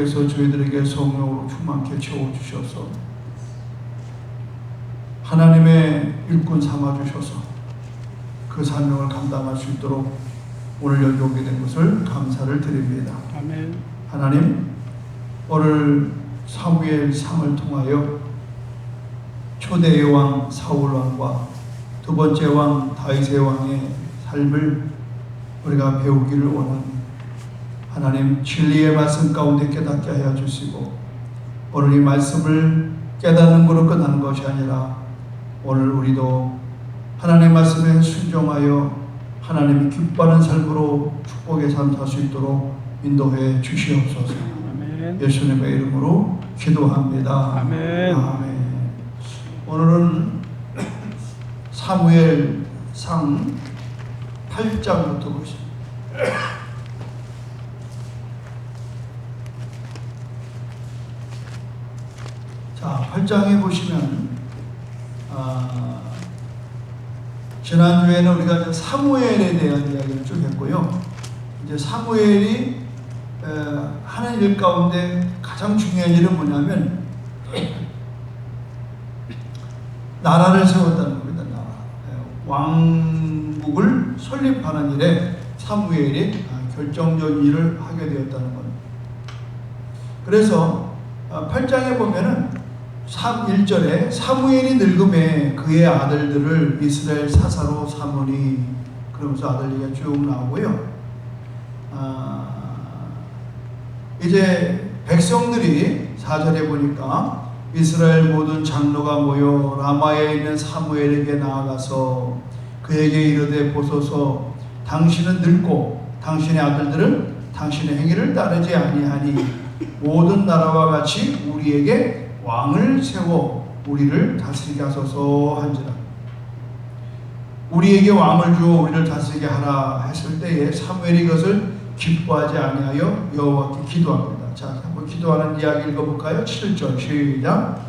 주께서 저희들에게 성령으로 충만케 채워주셔서 하나님의 일꾼 삼아주셔서 그 사명을 감당할 수 있도록 오늘 여기 오게 된 것을 감사를 드립니다. 아멘. 하나님, 오늘 사무엘상을 통하여 초대의 왕 사울 왕과 두 번째 왕 다윗의 왕의 삶을 우리가 배우기를 원합니다. 하나님, 진리의 말씀 가운데 깨닫게 하여 주시고 오늘 이 말씀을 깨닫는 것으로 끝나는 것이 아니라 오늘 우리도 하나님의 말씀에 순종하여 하나님이 기뻐하는 삶으로 축복의 삶 살 수 있도록 인도해 주시옵소서. 아멘. 예수님의 이름으로 기도합니다. 아멘. 아멘. 오늘은 사무엘상 8장부터 보시죠. 자, 8장에 보시면 지난주에는 우리가 사무엘에 대한 이야기를 쭉 했고요. 이제 사무엘이 하는 일 가운데 가장 중요한 일은 뭐냐면 나라를 세웠다는 겁니다. 나라. 왕국을 설립하는 일에 사무엘이 결정적인 일을 하게 되었다는 겁니다. 그래서 8장에 보면은 1절에 사무엘이 늙음에 그의 아들들을 이스라엘 사사로 삼으니, 그러면서 아들 얘기가 쭉 나오고요. 이제 백성들이 4절에 보니까 이스라엘 모든 장로가 모여 라마에 있는 사무엘에게 나아가서 그에게 이르되 보소서, 당신은 늙고 당신의 아들들은 당신의 행위를 따르지 아니하니 모든 나라와 같이 우리에게 왕을 세워 우리를 다스리게 하소서 한지라. 우리에게 왕을 주어 우리를 다스리게 하라 했을 때에 사무엘이 이것을 기뻐하지 아니하여 여호와께 기도합니다. 자, 한번 기도하는 이야기 읽어볼까요? 7절 시작.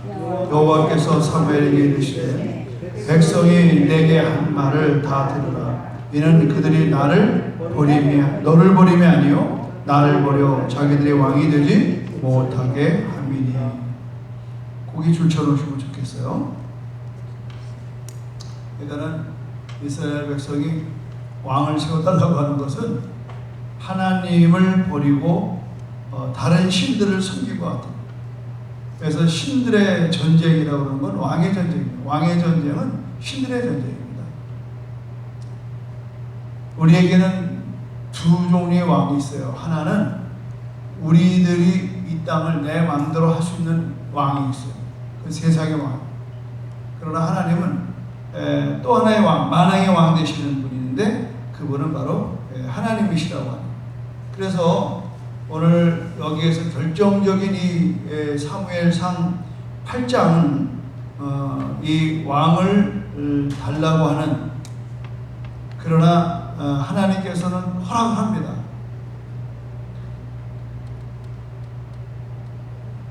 여호와께서 사무엘에게 이르시되 백성이 내게 한 말을 다 들으라. 이는 그들이 너를 버림이 아니요 나를 버려 자기들의 왕이 되지 못하게 함이니. 고기 줄쳐놓으시면 좋겠어요. 그러니까는 이스라엘 백성이 왕을 세워달라고 하는 것은 하나님을 버리고 다른 신들을 섬기고 하던, 그래서 신들의 전쟁이라고 하는 건 왕의 전쟁입니다. 왕의 전쟁은 신들의 전쟁입니다. 우리에게는 두 종류의 왕이 있어요. 하나는 우리들이 이 땅을 내 마음대로 할 수 있는 왕이 있어요. 그 세상의 왕. 그러나 하나님은 또 하나의 왕, 만왕의 왕 되시는 분이 있는데 그분은 바로 하나님이시라고 합니다. 그래서 오늘 여기에서 결정적인 이 사무엘상 8장은 이 왕을 달라고 하는, 그러나 하나님께서는 허락합니다.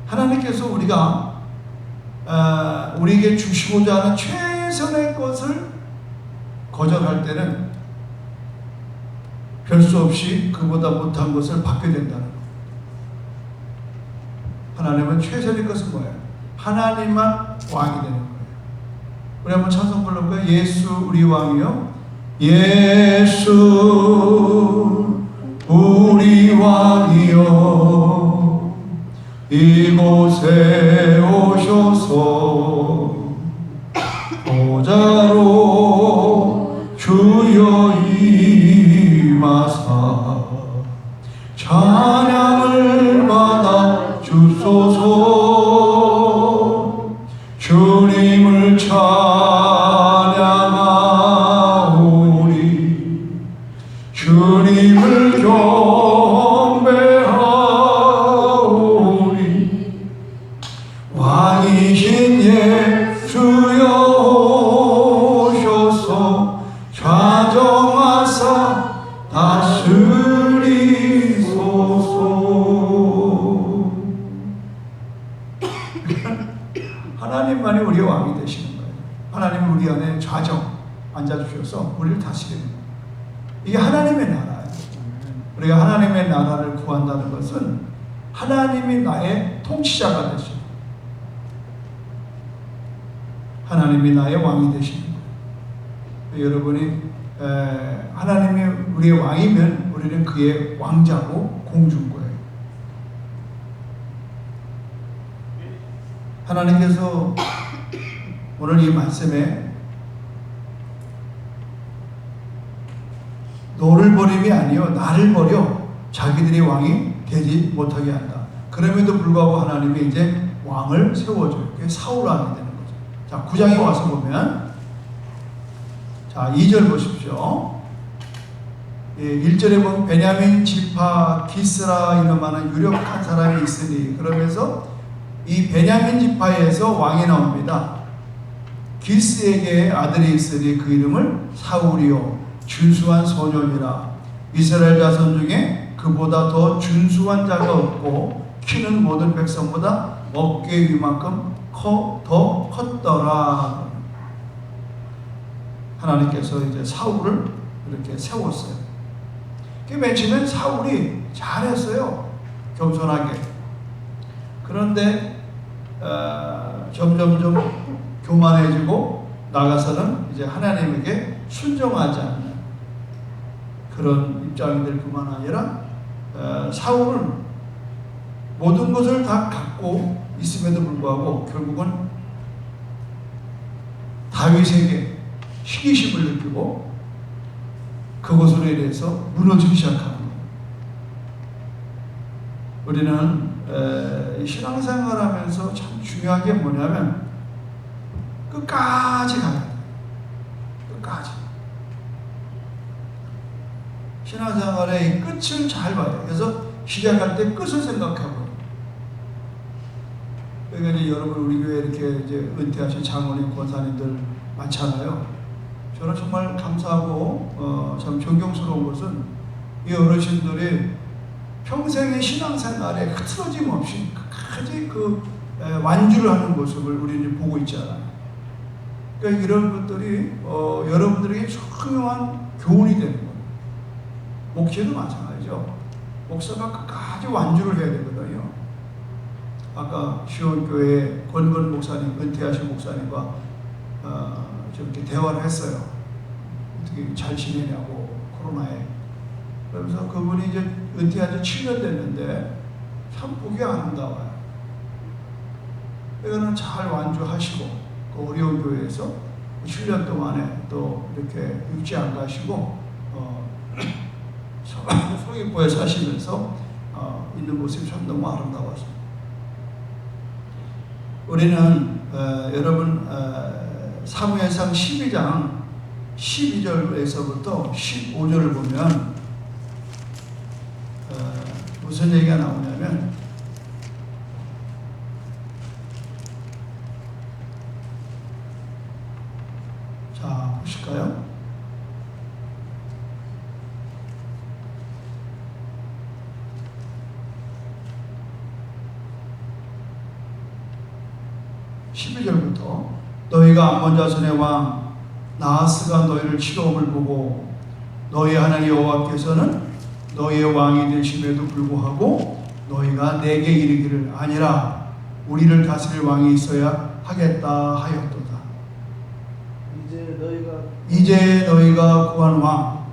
하나님께서 우리에게 주시고자 하는 최선의 것을 거절할 때는 별 수 없이 그보다 못한 것을 받게 된다는 것. 하나님은 최선의 것은 뭐예요? 하나님만 왕이 되는 거예요. 우리 한번 찬송 불러볼까요? 예수 우리 왕이요, 예수 우리 왕이요, 이곳에 오셔서 보좌로 주여 임하사 찬양을 받아 주소서. 주님을 찬양하오니 주님을 경배하오니 왕이신 예수여 오셔서 좌정하사 다스리소서. 하나님만이 우리의 왕이 되시는 거예요. 하나님은 우리 안에 좌정 앉아주셔서 우리를 다스리는 거예요. 이게 하나님의 나라예요. 우리가 하나님의 나라를 구한다는 것은 하나님이 나의 통치자가 되시고 하나님이 나의 왕이 되시는 거예요. 여러분이 하나님이 우리의 왕이면 우리는 그의 왕자고 공주인 거예요. 하나님께서 오늘 이 말씀에 너를 버림이 아니요 나를 버려 자기들이 왕이 되지 못하게 한다. 그럼에도 불구하고 하나님이 이제 왕을 세워줘요. 그게 사울왕이 되는 거죠. 자, 9장에 와서 보면 자 2절 보십시오. 1절에 보면 베냐민 지파 기스라 이름하는 유력한 사람이 있으니, 그러면서 이 베냐민 지파에서 왕이 나옵니다. 기스에게 아들이 있으니 그 이름을 사울이요 준수한 소년이라. 이스라엘 자손 중에 그보다 더 준수한 자가 없고 키는 모든 백성보다 어깨 위만큼 더 컸더라. 하나님께서 이제 사울을 이렇게 세웠어요. 맨 처음엔 사울이 잘했어요. 겸손하게. 그런데 점점점 교만해지고 나가서는 이제 하나님에게 순종하지 않는 그런 입장이 될 뿐만 아니라 사울은 모든 것을 다 갖고 있음에도 불구하고 결국은 다윗에게 시기심을 느끼고 그것으로 인해서 무너지기 시작합니다. 우리는 신앙생활하면서 참 중요한 게 뭐냐면 끝까지 가야 돼요. 끝까지. 신앙생활의 끝을 잘 봐요. 그래서 시작할 때 끝을 생각하고. 그러니까 이제 여러분 우리 교회 이렇게 이제 은퇴하신 장로님, 권사님들 많잖아요. 저는 정말 감사하고 참 존경스러운 것은 이 어르신들이 평생의 신앙생활에 흐트러짐 없이 끝까지 완주를 하는 모습을 우리는 보고 있잖아요. 그러니까 이런 것들이 여러분들에게 중요한 교훈이 되는 거예요. 목회도 마찬가지죠. 목사가 끝까지 완주를 해야 되거든요. 아까 시온교회 권건 목사님, 은퇴하신 목사님과 저렇게 대화를 했어요. 어떻게 잘 지내냐고, 코로나에. 그러면서 그분이 이제 은퇴한 지 7년 됐는데 참 보기 아름다워요. 이거는 잘 완주하시고 그 어려운 교회에서 7년 동안에 또 이렇게 육지 안 가시고 서귀포에 사시면서 있는 모습이 참 너무 아름다워서 우리는 여러분 사무엘상 12장 12절에서부터 15절을 보면 무슨 얘기가 나오냐면 자 보실까요? 너희가 암몬 자손의 왕 나하스가 너희를 치러옴을 보고 너희 하나님 여호와께서는 너희의 왕이 되심에도 불구하고 너희가 내게 이르기를 아니라 우리를 다스릴 왕이 있어야 하겠다 하였도다. 이제 너희가 구한 왕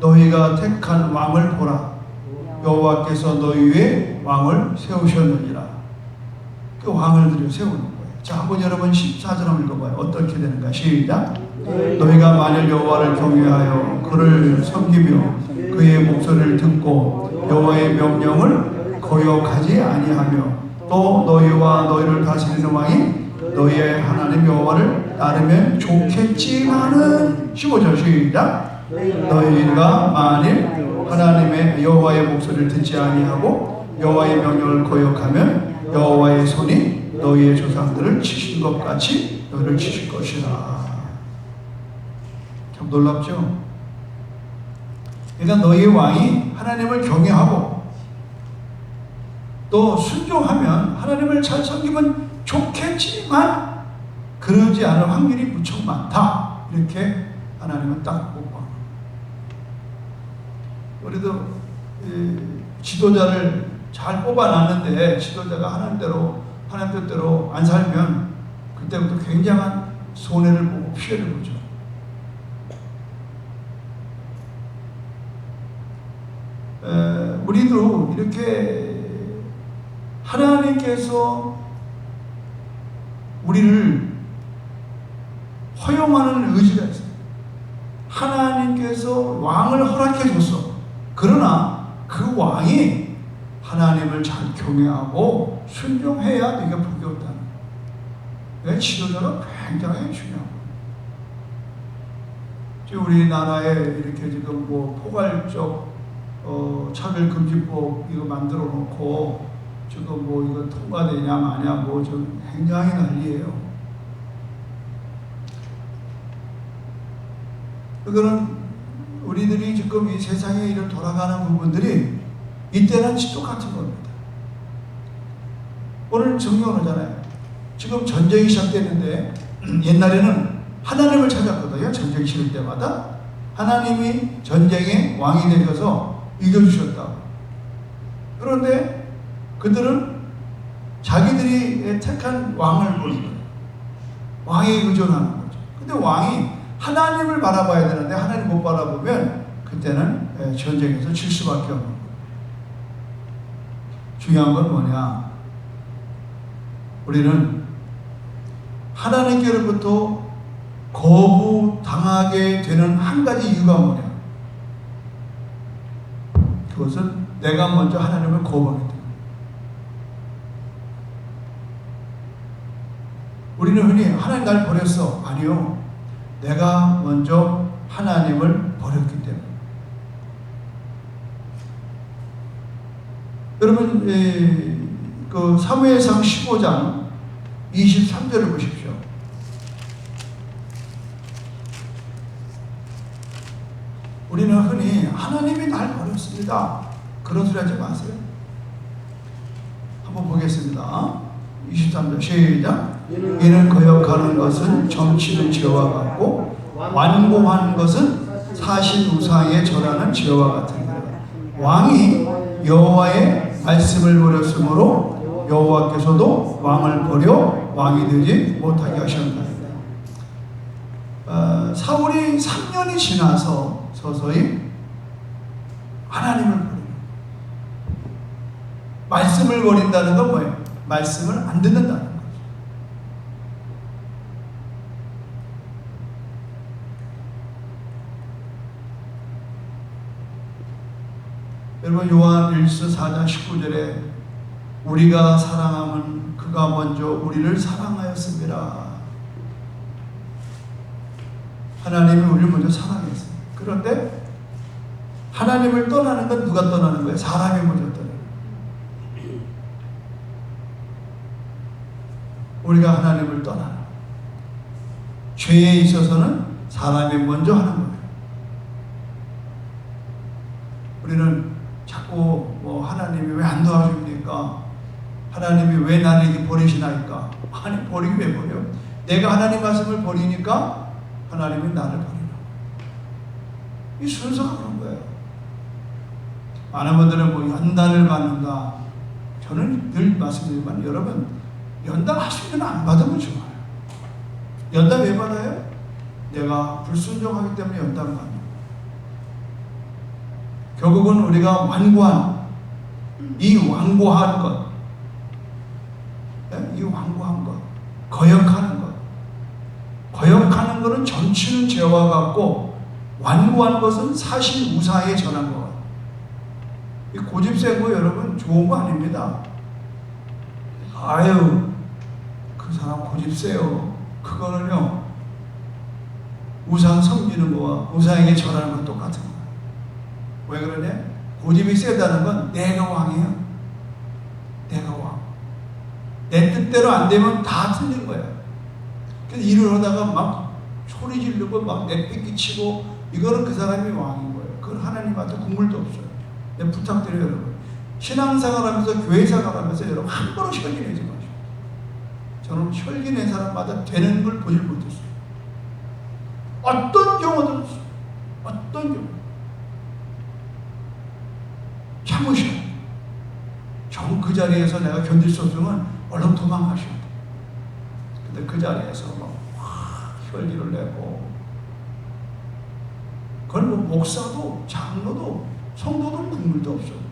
너희가 택한 왕을 보라. 여호와께서 너희 위에 왕을 세우셨느니라. 그 왕을 들여 세우는 거예요. 자, 한번 여러분 14절 한번 읽어봐요. 어떻게 되는가? 시작. 너희가 만일 여호와를 경외하여 그를 섬기며 그의 목소리를 듣고 여호와의 명령을 거역하지 아니하며 또 너희와 너희를 다스리는 왕이 너희의 하나님 여호와를 따르면 좋겠지만은 15절 시작. 너희가 만일 하나님의 여호와의 목소리를 듣지 아니하고 여호와의 명령을 거역하면 여호와의 손이 너희의 조상들을 치신 것 같이 너희를 치실 것이라. 참 놀랍죠? 그러니까 너희의 왕이 하나님을 경외하고 또 순종하면 하나님을 잘 섬기면 좋겠지만 그러지 않을 확률이 무척 많다. 이렇게 하나님은 딱 묻고 우리도 지도자를 잘 뽑아놨는데 지도자가 하나님 뜻대로 안 살면 그때부터 굉장한 손해를 보고 피해를 보죠. 우리도 이렇게 하나님께서 우리를 허용하는 의지가 있어요. 하나님께서 왕을 허락해 줬어. 그러나 그 왕이 하나님을 잘 경외하고 순종해야 네가 복이 온다는 거예요. 지도자가 굉장히 중요한 거예요. 지금 우리나라에 이렇게 지금 뭐 포괄적 차별금지법 이거 만들어 놓고 지금 뭐 이거 통과되냐 마냐 뭐 좀 굉장히 난리예요. 그거는 우리들이 지금 이 세상에 이런 돌아가는 부분들이 이때는 똑같은 겁니다. 오늘 정리원 오잖아요. 지금 전쟁이 시작됐는데 옛날에는 하나님을 찾았거든요. 전쟁 치를 때마다 하나님이 전쟁의 왕이 되셔서 이겨주셨다고. 그런데 그들은 자기들이 택한 왕을 보는 거예요. 왕에 의존하는 거죠. 근데 왕이 하나님을 바라봐야 되는데 하나님 못 바라보면 그때는 전쟁에서 질 수밖에 없는 거예요. 중요한 건 뭐냐? 우리는 하나님께로부터 거부당하게 되는 한 가지 이유가 뭐냐? 그것은 내가 먼저 하나님을 거부하기 때문에. 우리는 흔히 하나님 날 버렸어. 아니요. 내가 먼저 하나님을 버렸기 때문에. 여러분, 그 사무엘상 15장 23절을 보십시오. 우리는 흔히 하나님이 날 버렸습니다. 그런 소리 하지 마세요. 한번 보겠습니다. 23절 시작. 이는 거역하는 것은 점치는 죄와 같고 완고하는 것은 사신 우상에 절하는 죄와 같으니라. 왕이 여호와의 말씀을 버렸으므로 여호와께서도 왕을 버려 왕이 되지 못하게 하셨나이다. 사울이 3년이 지나서 서서히 하나님을 버리는, 말씀을 버린다는 건 뭐예요? 말씀을 안 듣는다는 거죠. 여러분, 요한일서 4장 19절에 우리가 사랑하면 그가 먼저 우리를 사랑하였습니다. 하나님이 우리를 먼저 사랑했어요. 그런데 하나님을 떠나는 건 누가 떠나는 거예요? 사람이 먼저 떠나는 거예요. 우리가 하나님을 떠나는, 죄에 있어서는 사람이 먼저 하는 거예요. 우리는 자꾸 뭐 하나님이 왜 안 도와줍니까? 하나님이 왜 나를 이렇게 버리시나이까? 아니, 버리기 왜 버려? 내가 하나님 말씀을 버리니까 하나님이 나를 버리는 거예요. 이 순서가 그런 거예요. 많은 분들은 뭐 연단을 받는다. 저는 늘 말씀드리지만 여러분, 연단 하시면 안 받으면 좋아요. 연단 왜 받아요? 내가 불순종하기 때문에 연단 받는 거예요. 결국은 우리가 완고한 이 완고한 것, 이 완고한 것, 거역하는 것, 거역하는 것은 점치는 죄와 같고 완고한 것은 사실 우사에 전한 것. 이 고집세고 여러분 좋은 거 아닙니다. 아유, 그 사람 고집세요. 그거는요, 우상 섬기는 거와 우상에게 절하는 건 똑같은 거예요. 왜 그러냐? 고집이 세다는 건 내가 왕이야. 내가 왕. 내 뜻대로 안 되면 다 틀린 거야. 그래서 일을 하다가 막 소리 지르고 막 내팽개치고, 이거는 그 사람이 왕인 거예요. 그건 하나님한테 국물도 없어요. 내가 부탁드려요, 여러분. 신앙생활하면서 교회생활하면서 여러분 함부로 혈기내지 마시고. 저는 혈기낸 사람마다 되는 걸 보질 못했어요. 어떤 경우든 어떤 경우 참으셔. 자리에서 내가 견딜 수 없으면 얼른 도망가셔야 돼. 근데 그 자리에서 막 혈기를 내고, 그건 뭐 목사도 장로도 성도도 국물도 없어요.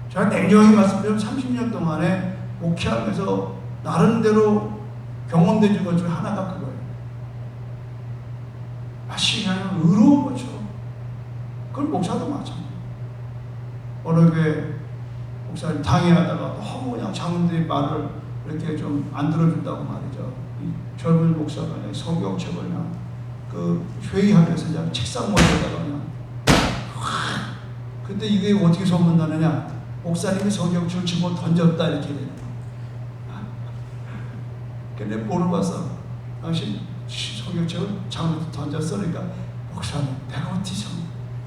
제가 냉정히 말씀드리면 30년 동안에 목회하면서 나름대로 경험된 것 중에 하나가 그거예요. 마치 그냥 의로운 것처럼. 그건 목사도 마찬가지예요. 어느 교회 목사님 당회하다가 너무 그냥 장로들이 말을 이렇게 좀 안 들어준다고 말이죠. 이 젊은 목사가 그냥 성경책을 그냥 그 회의하면서 그냥 책상 머리에다가 그냥 근데 이게 어떻게 소문나느냐? 목사님이 성경책을 집어 던졌다 이렇게 되는 거예요. 근데 뭐를 봤어? 당신 성경책을 장로한테 던졌어. 그러니까 목사님 내가 어떻게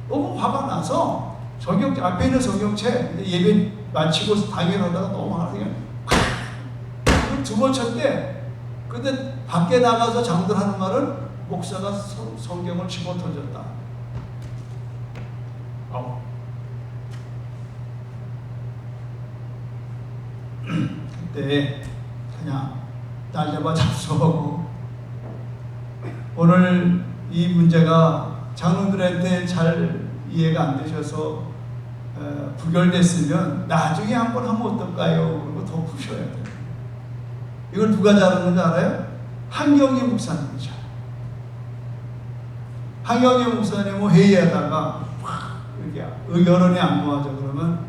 너무 화가 나서 성경책 앞에 있는 성경책 예배 마치고 당연하다가 너무 화가 그냥 두 번 쳤대. 근데 밖에 나가서 장들 하는 말은 목사가 성경을 집어 던졌다. 그때 그냥 날 잡아 잡수하고, 오늘 이 문제가 장로들한테 잘 이해가 안 되셔서 부결됐으면 나중에 한번 하면 어떨까요? 그리고 더 푸셔야 돼요. 이걸 누가 잘하는지 알아요? 한경희 목사님이죠. 한경희 목사님은 회의하다가 이렇게 여론이 안 모아져 그러면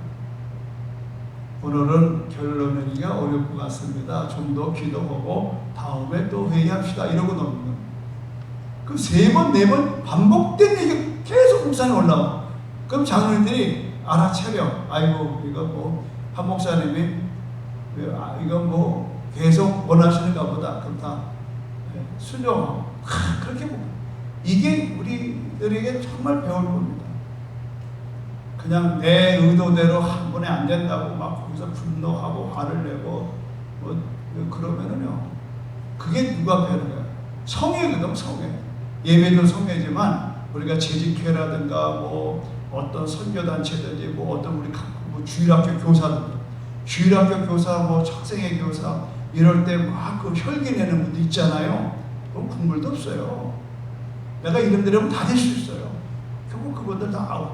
오늘은 결론내기가 어려울 것 같습니다. 좀 더 기도하고 다음에 또 회의합시다. 이러고 넘는. 그 세 번, 네 번 반복된 얘기 계속 목사님 올라와. 그럼 장로님들이 알아차려. 아이고, 이거 뭐, 한 목사님이, 이건 뭐, 계속 원하시는가 보다. 그럼 다 수정하고. 그렇게 보면. 이게 우리들에게 정말 배울 겁니다. 그냥 내 의도대로 한 번에 안 된다고 막 거기서 분노하고 화를 내고 뭐 그러면은요, 그게 누가 배우는 거야? 성회거든, 성회. 예배도 성회지만 우리가 재직회라든가 뭐 어떤 선교단체든지 뭐 어떤 우리 뭐 주일학교 교사들, 주일학교 교사 뭐 학생회 교사 이럴 때 막 그 혈기 내는 분도 있잖아요. 그럼 국물도 없어요. 내가 이름 들으면 다 될 수 있어요. 결국 그분들 다 아웃.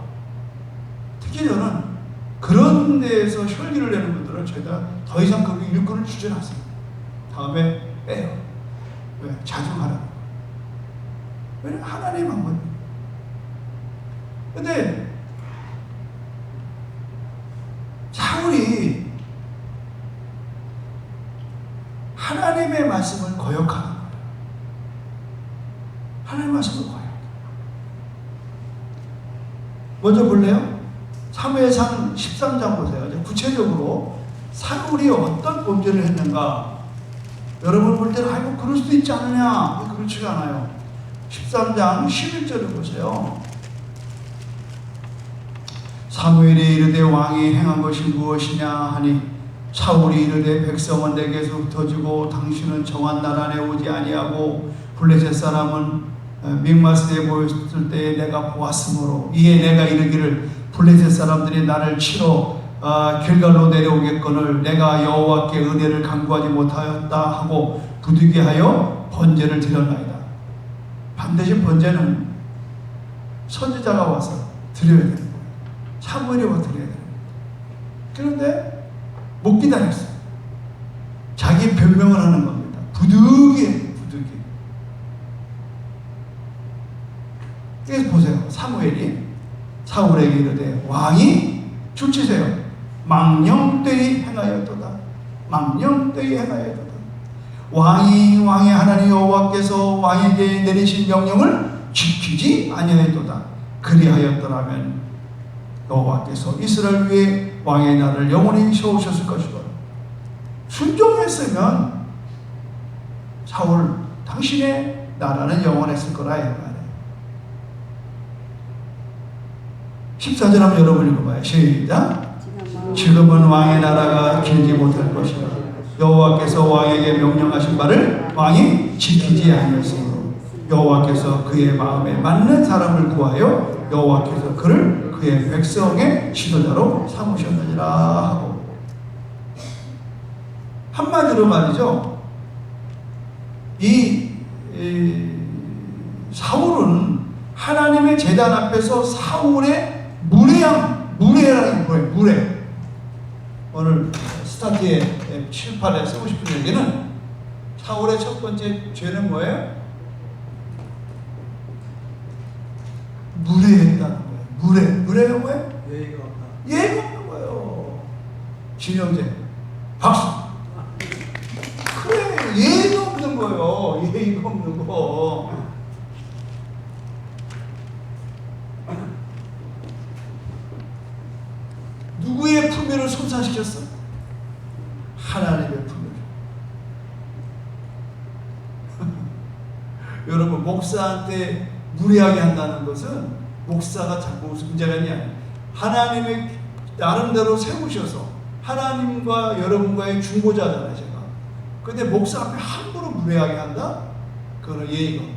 특히 저는 그런 데에서 혈기를 내는 분들은 저희가 더 이상 그 일꾼을 주지 않습니다. 다음에 빼요. 왜? 자중하라고. 왜냐면 하나님 한 번. 근데 사울이 하나님의 말씀을 거역하는 거예요. 하나님의 말씀을 거역. 먼저 볼래요? 사무엘상 13장 보세요. 구체적으로 사울이 어떤 범죄를 했는가? 여러분 볼 때는 아이고 그럴 수도 있지 않느냐? 그렇지가 않아요. 13장 11절을 보세요. 사무엘이 이르되 왕이 행한 것이 무엇이냐 하니 사울이 이르되 백성은 내게서 흩어지고 당신은 정한 날 안에 오지 아니하고 블레셋 사람은 믹마스에 모였을 때에 내가 보았으므로 이에 내가 이르기를 블레셋 사람들이 나를 치러 길갈로 내려오겠거늘 내가 여호와께 은혜를 간구하지 못하였다 하고 부득이하여 번제를 드렸나이다. 반드시 번제는 선지자가 와서 드려야 되는 거예요. 사무엘이 와서 드려야 되는 거예요. 그런데 못 기다렸어요. 자기 변명을 하는 겁니다. 부득이. 그래서 보세요. 사무엘이 사울에게 이르되 왕이 주치세요. 망령되이 행하였도다. 망령되이 행하였도다. 왕의 하나님 여호와께서 왕에게 내리신 명령을 지키지 아니하였도다. 그리하였더라면 여호와께서 이스라엘 위에 왕의 날을 영원히 세우셨을 것이다. 순종했으면 사울 당신의 나라는 영원했을 거라 이 말이에요. 14절 한번 여러분 읽어봐요. 시작. 지금은 왕의 나라가 길지 못할 것이다. 여호와께서 왕에게 명령하신 바를 왕이 지키지 아니했으므로 여호와께서 그의 마음에 맞는 사람을 구하여 여호와께서 그를 그의 백성의 지도자로 삼으셨느니라 하고 한마디로 말이죠. 이 사울은 하나님의 제단 앞에서 사울의 무례라는 거예요. 무례. 오늘 스타트에 7, 8에 쓰고 싶은 얘기는 사울의 첫 번째 죄는 뭐예요? 무례했다는 거예요. 무례가 뭐예요? 예의가 없다. 예의가 없는 거예요. 진영재 박수. 그래, 예의가 없는 거예요. 예의가 없는 거. 누구의 품위를 손상시켰어? 하나님의 품위를. 여러분, 목사한테 무례하게 한다는 것은 목사가 자꾸 문제가 아니야. 하나님의 나름대로 세우셔서 하나님과 여러분과의 중보자잖아요, 제가. 근데 목사 앞에 함부로 무례하게 한다? 그거는 예의가 없고.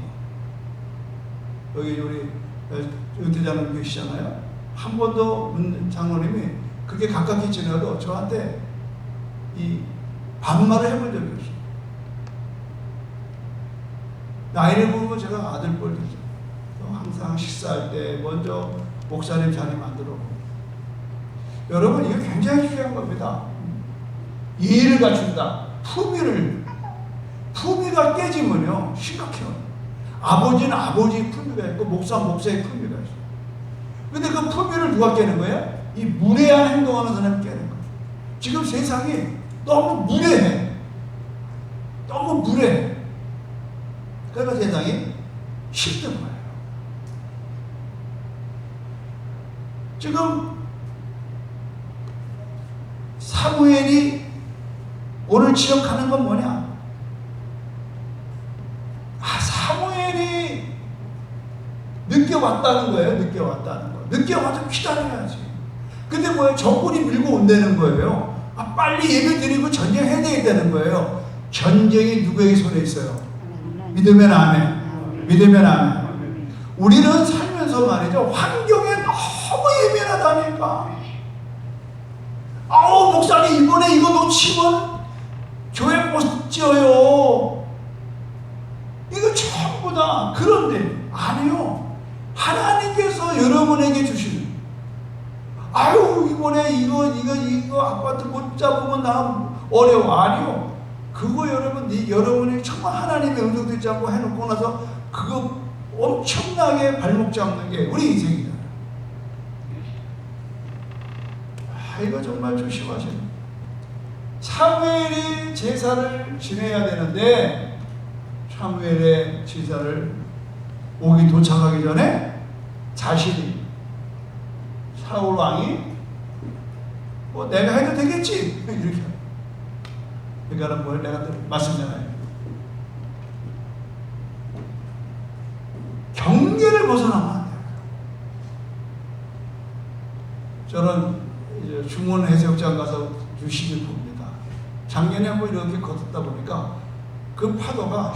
여기 우리 은퇴자님 계시잖아요. 한 번도 장로님이 그렇게 가깝게 지내도 저한테 이 반말을 해본 적이 없어요. 나이를 보면 제가 아들 뻘이죠. 항상 식사할 때 먼저 목사님 자리 만들어. 여러분, 이거 굉장히 중요한 겁니다. 예의를 갖춘다. 품위가 깨지면요 심각해요. 아버지는 아버지의 품위가 있고 목사의 품위가 있어요. 근데 그 품위를 누가 깨는 거예요? 이 무례한 행동하는 사람이 깨는 거예요. 지금 세상이 너무 무례해. 너무 무례해. 그러니까 세상이 힘든 거예요. 지금 사무엘이 오늘 지적하는 건 뭐냐? 사무엘이 늦게 왔다는 거예요. 늦게 왔다는 거. 늦게 와서 기다려야지. 근데 뭐예요? 적군이 밀고 온다는 거예요. 빨리 예배 드리고 전쟁해야 되겠다는 거예요. 전쟁이 누구에게 손에 있어요? 믿으면 아멘. 믿으면 아멘. 우리는 살면서 말이죠. 환경에 너무 예민하다니까. 목사님 이번에 이거 놓치면 교회 못 지어요. 이거 전부 다. 그런데 아니요. 하나님께서 여러분에게 주시는 이번에 이거 아파트 못 잡으면 나 어려워. 아니요. 그거 여러분이 정말 하나님의 음성 듣지 않고 해놓고 나서 그거 엄청나게 발목 잡는 게 우리 인생이다. 이거 정말 조심하셔야 돼요. 사무엘이 제사를 지내야 되는데 사무엘의 제사를 옥이 도착하기 전에 자신이 사울 왕이 내가 해도 되겠지 이렇게. 그러니까 뭘 내가 말씀잖아요. 경계를 벗어나면 안 돼요. 저는 이제 중원 해수욕장 가서 유시를 봅니다. 작년에 한번 이렇게 걷다 보니까 그 파도가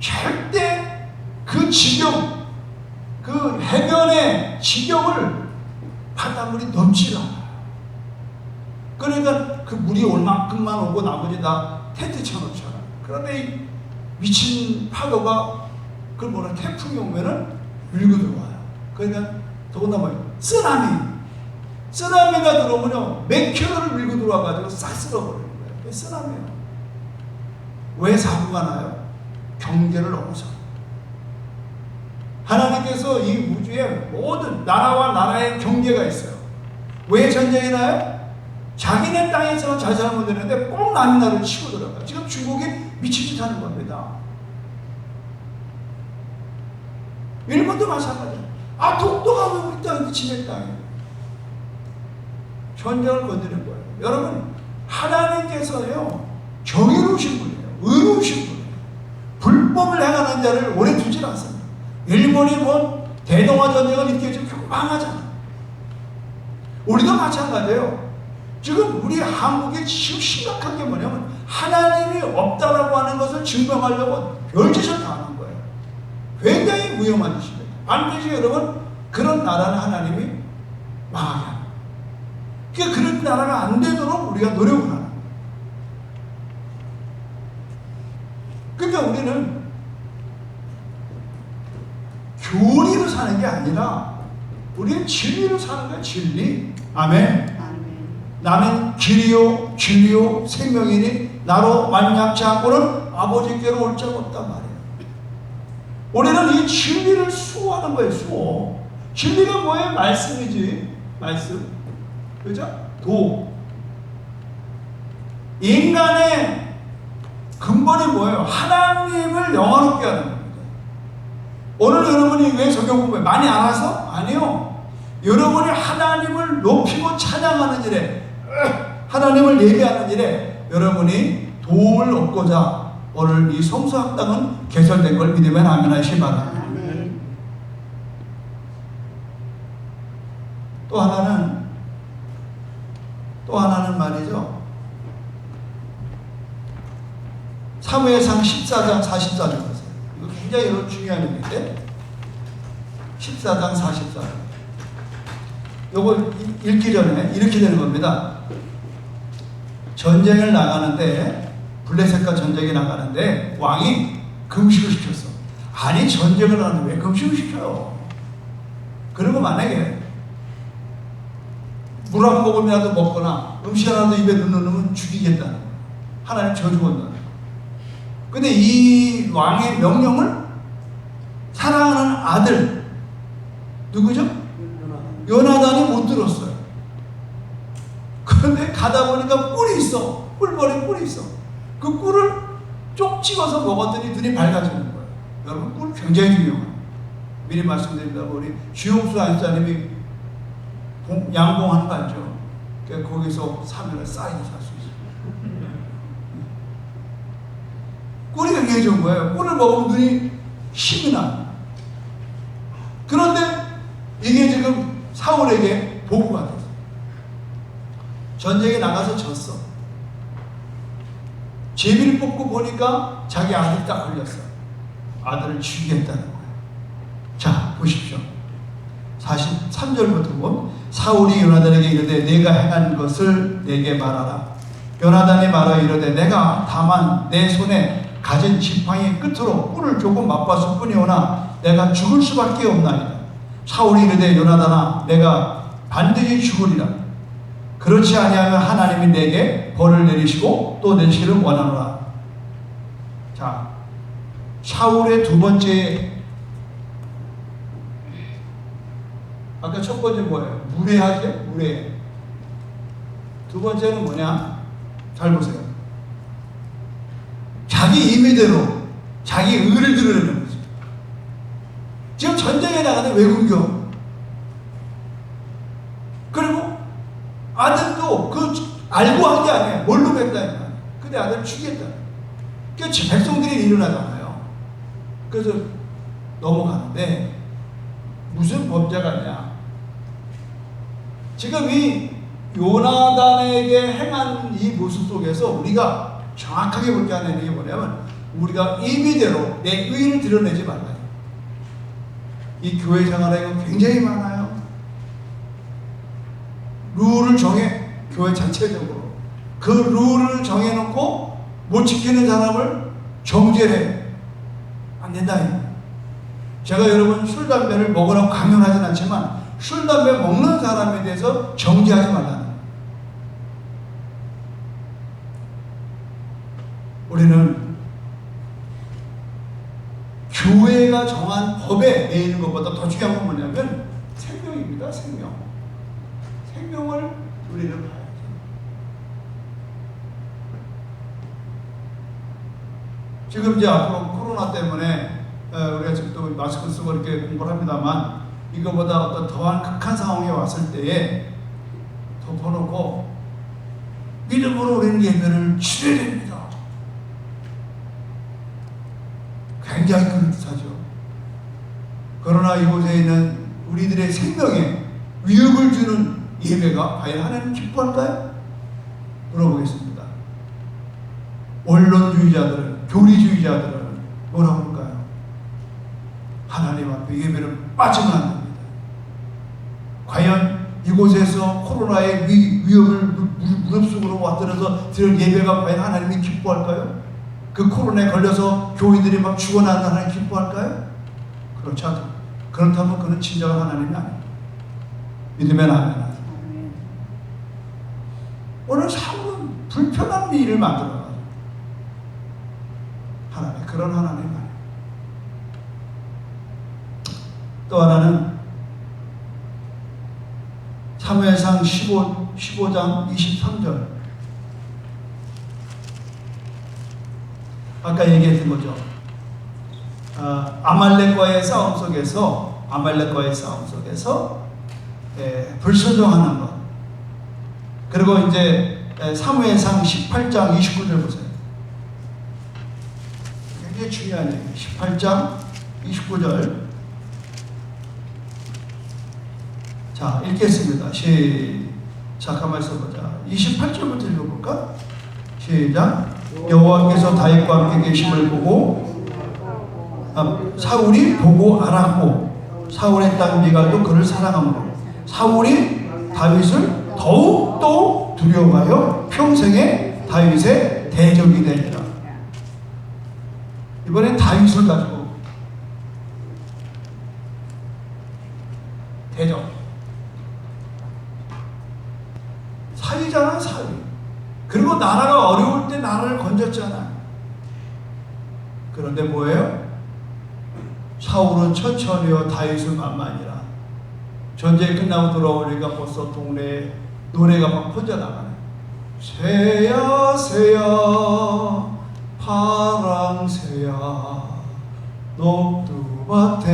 절대 그 지경, 그 해변의 지경을 바닷물이 넘치지 않아요. 그러니까 그 물이 올 만큼만 오고 나머지 다 텐트 쳐놓잖아요. 그런데 이 미친 파도가 그 태풍이 오면은 밀고 들어와요. 그러니까 더군다나 뭐예요? 쓰나미가 들어오면요 몇 킬로를 밀고 들어와가지고 싹 쓸어버리는 거예요. 그게 쓰나미예요. 왜 사고가 나요? 경계를 넘어서. 하나님께서 이 우주에 모든 나라와 나라의 경계가 있어요. 왜 전쟁이 나요? 자기네 땅에서는 잘 살면 되는데 꼭 남의 나라를 치고 들어가요. 지금 중국이 미친 짓 하는 겁니다. 일본도 마찬가지예요. 독도가 왜 우리 땅인데 지네 땅이에요. 전쟁을 건드는 거예요. 여러분, 하나님께서요 정의로우신 분이에요. 의로우신 분이에요. 불법을 행하는 자를 오래 두질 않습니다. 일본이 대동아 전쟁을 이렇게 지금 망하잖아. 우리도 마찬가지예요. 지금 우리 한국이 지금 심각한 게 뭐냐면 하나님이 없다라고 하는 것을 증명하려고 별짓을 다 하는 거예요. 굉장히 위험한 짓입니다. 반드시 여러분 그런 나라는 하나님이 망하게 합니다. 그러니까 그런 나라가 안 되도록 우리가 노력을 하는 거예요. 그러니까 우리는 교리로 사는 게 아니라 우리는 진리로 사는 거야. 진리. 아멘. 나는 길이요 진리요 생명이니 나로 말미암지 않고는 아버지께로 올 자가 없단 말이에요. 우리는 이 진리를 수호하는 거예요. 수호. 진리가 뭐예요? 말씀이지. 말씀. 그죠? 도. 인간의 근본이 뭐예요? 하나님을 영화롭게 하는 겁니다. 오늘 여러분이 왜 성경 공부해? 많이 알아서? 아니요. 여러분이 하나님을 높이고 찬양하는 일에, 하나님을 예배하는 일에 여러분이 도움을 얻고자 오늘 이 성수학당은 개설된 걸 믿으면 아멘 하시기 바랍니다. 또 하나는 말이죠. 사무엘상 14장 44절 보세요. 이거 굉장히 여러분 중요한 얘기인데 14장 44절. 요거 읽기 전에 이렇게 되는 겁니다. 전쟁을 나가는데 블레셋과 전쟁에 나가는데 왕이 금식을 시켰어. 아니 전쟁을 하는데 왜 금식을 시켜요? 그리고 만약에 물 한 모금이라도 먹거나 음식 하나도 입에 넣으면 죽이겠다는 거예요. 하나님 저주 건다는 거예요. 근데 이 왕의 명령을 사랑하는 아들 누구죠? 요나단이 못 들었어요. 그런데 가다 보니까 꿀이 있어. 꿀벌에 꿀이 있어. 그 꿀을 쪽 찍어서 먹었더니 눈이 밝아지는 거예요. 여러분 꿀 굉장히 중요해요. 미리 말씀드립니다. 우리 주용수 안사님이 양봉하는 거 알죠? 그러니까 거기서 사면을 쌓이게 살 수 있어요. 꿀이 굉장히 좋은 거예요. 꿀을 먹으면 눈이 힘이 나. 그런데 이게 지금 사울에게 보고가 됐어. 전쟁에 나가서 졌어. 제비를 뽑고 보니까 자기 아들이 딱 걸렸어. 아들을 죽이겠다는 거예요. 자, 보십시오. 43절부터 보면 사울이 요나단에게 이르되 내가 행한 것을 내게 말하라. 요나단이 말하 이르되 내가 다만 내 손에 가진 지팡이 끝으로 꿀을 조금 맛봤을 뿐이오나 내가 죽을 수밖에 없나이다. 사울이 이르되 요나단아 내가 반드시 죽으리라. 그렇지 아니하면 하나님이 내게 벌을 내리시고 또 내리시기를 원하노라. 자, 사울의 두 번째, 아까 첫 번째 뭐예요? 무례하죠? 무례. 두 번째는 뭐냐? 잘 보세요. 자기 임의대로 자기 의를 드러내는 거죠. 지금 전쟁에 나가는데 왜 굶겨? 그리고 아들도 그 알고 한 게 아니에요. 뭘로 했다니까. 근데 아들을 죽였다. 그러니까 백성들이 일어나잖아요. 그래서 넘어가는데 무슨 범죄가냐? 지금 이 요나단에게 행한 이 모습 속에서 우리가 정확하게 볼 게 하는 게 뭐냐면 우리가 임의대로 내 의를 드러내지 말아요. 이 교회 생활에 굉장히 많아요. 룰을 정해, 교회 자체적으로 그 룰을 정해놓고 못 지키는 사람을 정죄해. 안 된다. 제가 여러분 술, 담배를 먹으라고 강요하진 않지만 술, 담배 먹는 사람에 대해서 정죄하지 말라는. 우리는 교회가 정한 법에 매이는 것보다 더 중요한 건 뭐냐면 생명입니다. 생명. 생명을 우리는 봐야죠. 지금 이제 앞으로 코로나 때문에 우리가 지금 또 마스크 쓰고 이렇게 공부를 합니다만 이거보다 어떤 더한 극한 상황에 왔을 때에 덮어놓고 믿음으로 우리는 예배를 치러야 됩니다. 굉장히 그럴듯하죠. 그러나 이곳에 있는 우리들의 생명에 위협을 주는 예배가 과연 하나님 기뻐할까요? 물어보겠습니다. 원론주의자들은, 교리주의자들은 뭐라고 할까요? 하나님 앞에 예배를 빠지면 안 됩니다. 과연 이곳에서 코로나의 위험을 무릅쓰고 왔더라도 드릴 예배가 과연 하나님이 기뻐할까요? 그 코로나에 걸려서 교인들이 막 죽어나는 하나님 기뻐할까요? 그렇지 않다. 그렇다면 그는 진정한 하나님이 아닙니다. 믿으면 아멘. 오늘 사울은 불편한 일을 만들어가지고 하나님, 그런 하나님 아니에요. 또 하나는 사무엘상 15장 23절. 아까 얘기했던 거죠. 아말렉과의 싸움 속에서 불순종하는 것. 그리고 이제 사무엘상 18장 29절 보세요. 굉장히 중요한 얘기예요. 18장 29절. 자, 읽겠습니다. 시작. 한번 써보자. 28절부터 읽어볼까? 시작. 여호와께서 다윗과 함께 계심을 보고 사울이 보고 알았고 사울의 딸 미갈도 그를 사랑하므로 사울이 다윗을 더욱더 두려워하여 평생에 다윗의 대적이 되니라. 이번엔 다윗을 가지고 대적. 사위잖아, 사위. 그리고 나라가 어려울 때 나라를 건졌잖아. 그런데 뭐예요? 사울은 천천히요 다윗은 만만이라. 전쟁이 끝나고 돌아오니까 벌써 동네에 노래가 막 퍼져나가네. 새야 새야 파랑새야 녹두밭에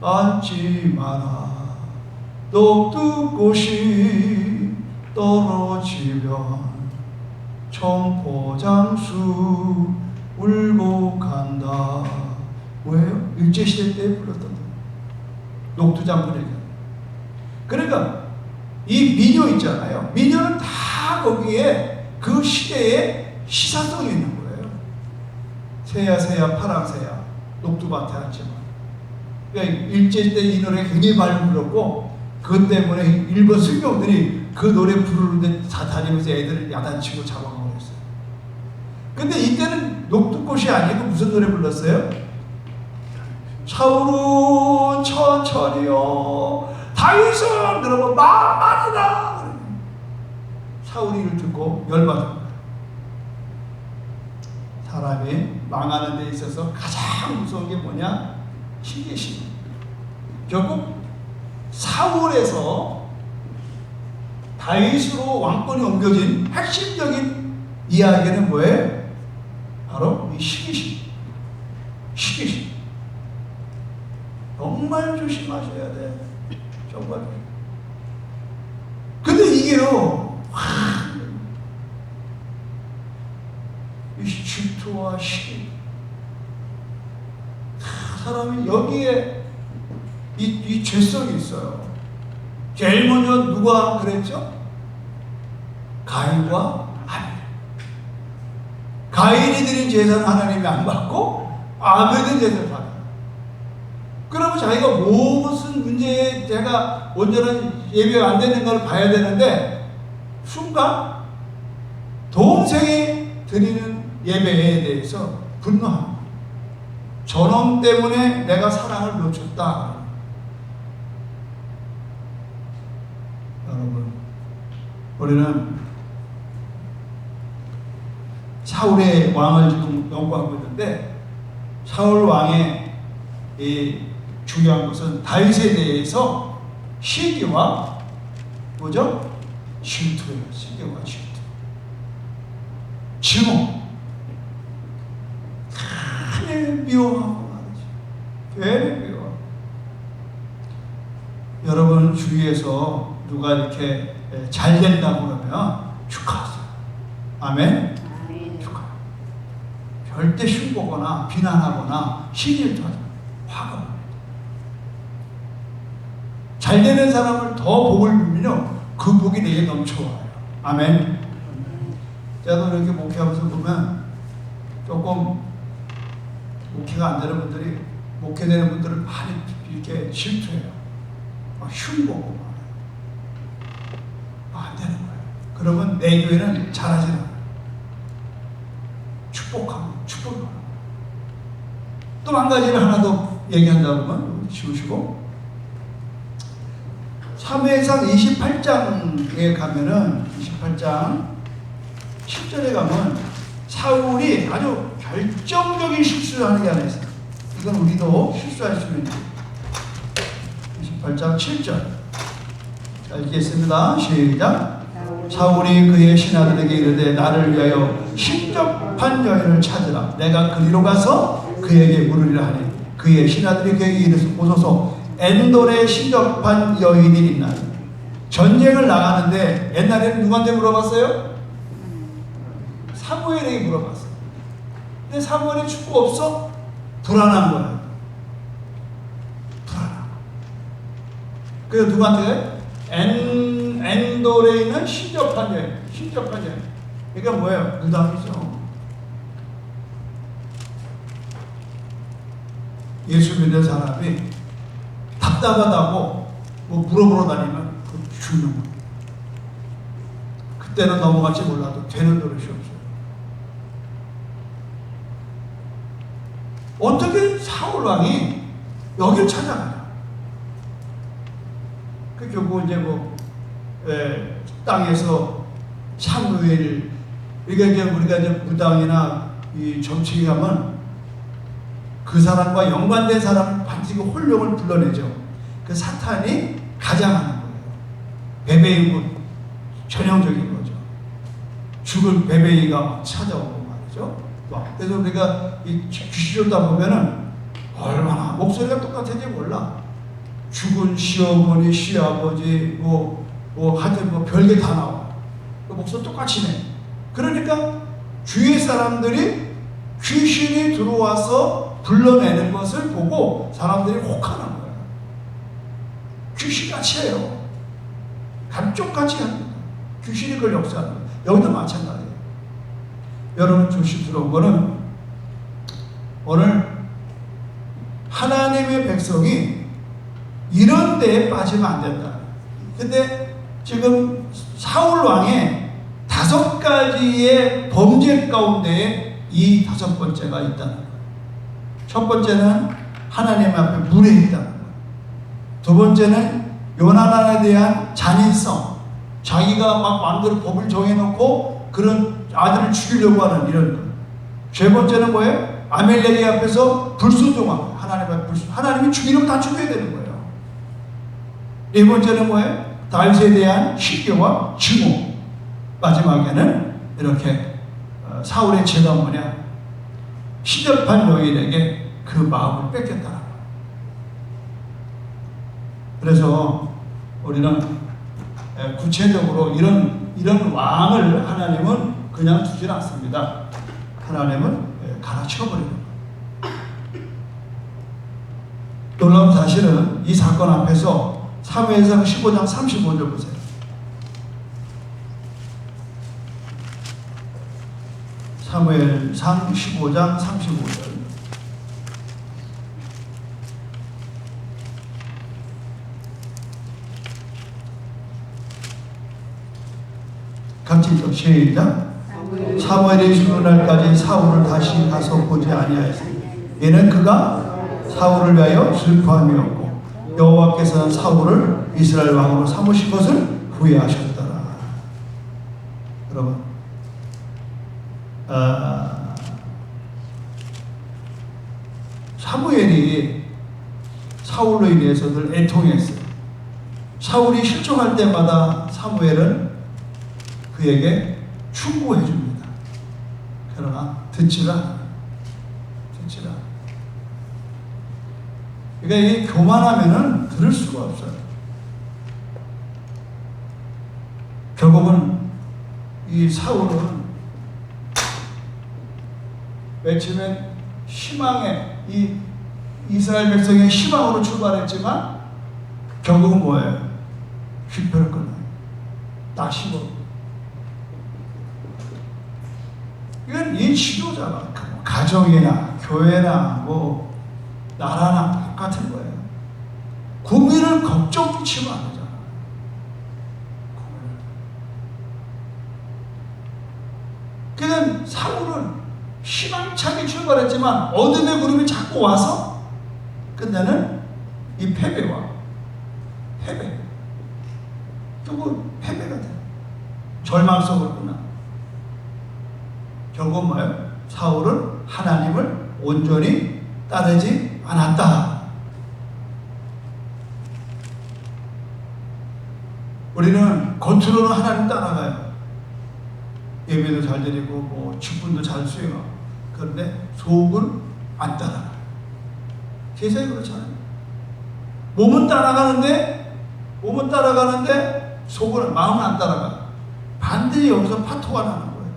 앉지 마라. 녹두꽃이 떨어지면 청포장수 울고 간다. 뭐예요? 일제시대 때 불렀던 녹두장군에게. 그러니까 이 민요 있잖아요. 민요는 다 거기에 그 시대의 시사성이 있는 거예요. 새야 새야 파랑새야 녹두밭에 앉지만. 그러니까 일제 때 이 노래 굉장히 많이 불렀고 그것 때문에 일본 승병들이 그 노래 부르는데 다 다니면서 애들을 야단치고 잡아먹고 그랬어요. 근데 이때는 녹두꽃이 아니고 무슨 노래 불렀어요? 사울은 천천히요 다윗은 그러면 만만이다. 사울이 이를 듣고 열받은 거예요. 사람이 망하는 데 있어서 가장 무서운 게 뭐냐? 시기심. 결국 사울에서 다윗으로 왕권이 옮겨진 핵심적인 이야기는 뭐예요? 바로 이 시기심. 시기심. 정말 조심하셔야 돼. 정말. 근데 이게요, 이 질투와 시기. 사람이 여기에 이 죄성이 있어요. 제일 먼저 누가 그랬죠? 가인과 아벨. 가인이 드린 제사는 하나님이 안 받고 아벨이 제사를 받아요. 그러면 자기가 무슨 문제에 제가 온전한 예배가 안 되는 걸 봐야 되는데 순간 동생이 드리는 예배에 대해서 분노합니다. 저놈 때문에 내가 사랑을 놓쳤다. 여러분, 우리는 사울의 왕을 지금 연구하고 있는데 사울 왕의 이 중요한 것은 다윗에 대해서 시기와 뭐죠? 질투예요. 시기와 질투. 증오. 괜히 미워하고 말이지. 괜히 미워. 여러분 주위에서 누가 이렇게 잘 된다고 그러면 축하하세요. 아멘? 축하. 절대 흉보거나 비난하거나 시기를 하지 화가. 잘 되는 사람을 더 복을 빌면요 그 복이 내게 넘쳐와요. 아멘. 저도 이렇게 목회하면서 보면 조금 목회가 안 되는 분들이 목회되는 분들을 많이 이렇게 질투해요. 막 흉보고 그러면 내 교회는 잘하지 않아. 축복하고 축복하고. 또 한 가지를 하나 더 얘기한다 그러면 지우시고, 사무엘상 28장에 가면은 28장 10절에 가면 사울이 아주 결정적인 실수를 하는 게 하나 있어요. 이건 우리도 실수할 수 있는 28장 7절. 자, 읽겠습니다. 시작. 사울이 그의 신하들에게 이르되 나를 위하여 신접한 여인을 찾으라. 내가 그리로 가서 그에게 물으리라 하니 그의 신하들이 그에게 이르되 오소서 엔돌에 신접한 여인이 있나니. 전쟁을 나가는데 옛날에는 누구한테 물어봤어요? 사무엘에게 물어봤어요. 근데 사무엘이 축구 없어? 불안한 거예요. 불안한. 그래서 누구한테? 엔돌에 있는 신접한 여인. 신접한 여인. 그러니까 뭐예요? 무당이죠. 예수 믿는 사람이 답답하다고 뭐 물어보러 다니면 그 죽는 거예요. 그때는 넘어갈지 몰라도 되는 노릇이 없어요. 어떻게 사울 왕이 여길 찾아가냐? 그 결국 이제 뭐 땅에서 사무엘, 우리가 이제 무당이나 이 정치에 가면 그 사람과 연관된 사람은 반드시 그 혼령을 불러내죠. 그 사탄이 가장하는 거예요. 베베이고 전형적인 거죠. 죽을 베베이가 찾아오고 말이죠. 그래서 우리가 이 귀신 쫓다 보면은 얼마나 목소리가 똑같은지 몰라. 죽은 시어머니, 시아버지, 하여튼 별게 다 나와. 그 목소리 똑같이 내. 그러니까 주위 사람들이 귀신이 들어와서 불러내는 것을 보고 사람들이 혹하는 거예요. 귀신같이 해요. 감쪽같이 합니다. 귀신이 그걸 역사하는 거예요. 여기도 마찬가지예요. 여러분 조심 들어온 거는 오늘 하나님의 백성이 이런 데에 빠지면 안 된다. 근데 지금 사울 왕의 5가지의 범죄 가운데에 이 5번째가 있다는 거예요. 첫 번째는 하나님 앞에 무례했다는 거예요. 두 번째는 요나단에 대한 잔인성, 자기가 막 마음대로 법을 정해놓고 그런 아들을 죽이려고 하는 이런 것. 세 번째는 뭐예요? 아멜렉의 앞에서 불순종하고 하나님 앞에 하나님이 죽이려면 다 죽여야 되는 거예요. 네 번째는 뭐예요? 다윗에 대한 시기와 증오. 마지막에는 이렇게 사울의 죄가 뭐냐? 신접한 여인에게 그 마음을 뺏겼다는 거예요. 그래서 우리는 구체적으로 이런 왕을 하나님은 그냥 두질 않습니다. 하나님은 갈아치워버리는 거예요. 놀라운 사실은 이 사건 앞에서 사무엘상 15장 35절 보세요. 사무엘상 15장 35절. 같이 읽어 시작. 사무엘이 죽는 날까지 사울을 다시 가서 보지 아니하였으니 이는 그가 사울을 위하여 슬퍼함이었고 여호와께서는 사울을 이스라엘 왕으로 삼으신 것을 후회하셨더라. 여러분, 사무엘이 사울로 인해서 늘 애통했어요. 사울이 실종할 때마다 사무엘은 그에게 충고해 줍니다. 그러나 듣지를 않아요. 그러니까 이 교만하면은 들을 수가 없어요. 결국은 이 사울은 맨 처음엔 희망의 이 이스라엘 백성의 희망으로 출발했지만 결국은 뭐예요? 실패를 끝나요. 낙심으로. 이건 이 지도자가 가정이나 교회나 나라나 똑같은 거예요. 국민을 걱정 끼치면 안 되잖아. 희망차게 출발했지만 어둠의 구름이 자꾸 와서 끝내는 이 패배. 결국 패배가 돼. 절망 속으로 끝나. 결국 뭐예요? 사울은 하나님을 온전히 따르지 않았다. 우리는 겉으로는 하나님 따라가요. 예배도 잘 드리고 뭐 직분도 잘 수행하고, 그런데 속은 안 따라가요. 세상이 그렇잖아요. 몸은 따라가는데 속은, 마음은 안 따라가요. 반드시 여기서 파토가 나는 거예요.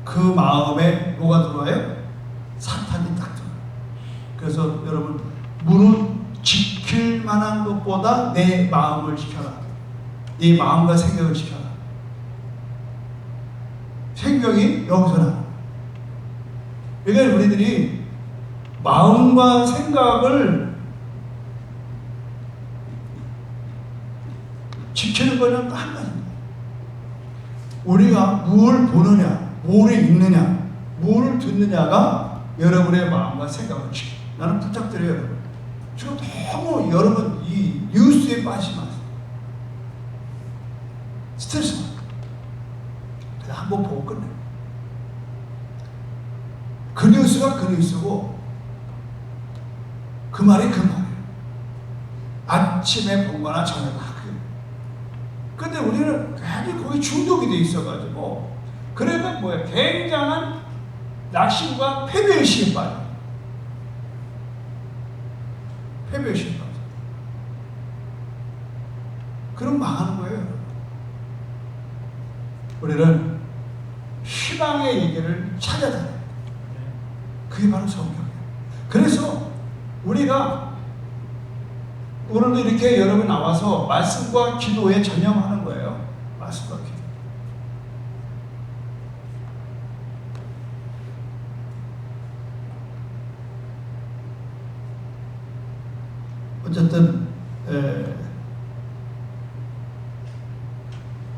그 마음에 뭐가 들어와요? 사탄이 딱 들어와요. 그래서 여러분, 무릇 지킬 만한 것보다 내 마음을 지켜라. 네 마음과 생각을 지켜라. 생명이 여기서 나는. 그러니까 우리들이 마음과 생각을 지키는 거는 한 가지입니다. 우리가 무엇을 보느냐, 무엇을 읽느냐, 무엇을 듣느냐가 여러분의 마음과 생각을 지켜. 나는 부탁드려요, 여러분. 지금 너무 여러분 이 뉴스에 빠지지 마세요. 스트레스 받아요. 그냥 한번 보고 끝내요. 그 뉴스가 그 뉴스고 그 말이 그 말이에요. 아침에 본 거나 저녁에 다 그래요. 근데 우리는 괜히 거기 중독이 돼 있어가지고, 그러면 뭐야? 굉장한 낙심과 패배의식에 빠져요. 패배의식에 빠져요. 그럼 망하는 거예요. 우리는 희망의 얘기를 찾아야 돼요. 그게 바로 성경이에요. 그래서 우리가 오늘도 이렇게 여러분 나와서 말씀과 기도에 전념하는 거예요. 말씀과 기도. 어쨌든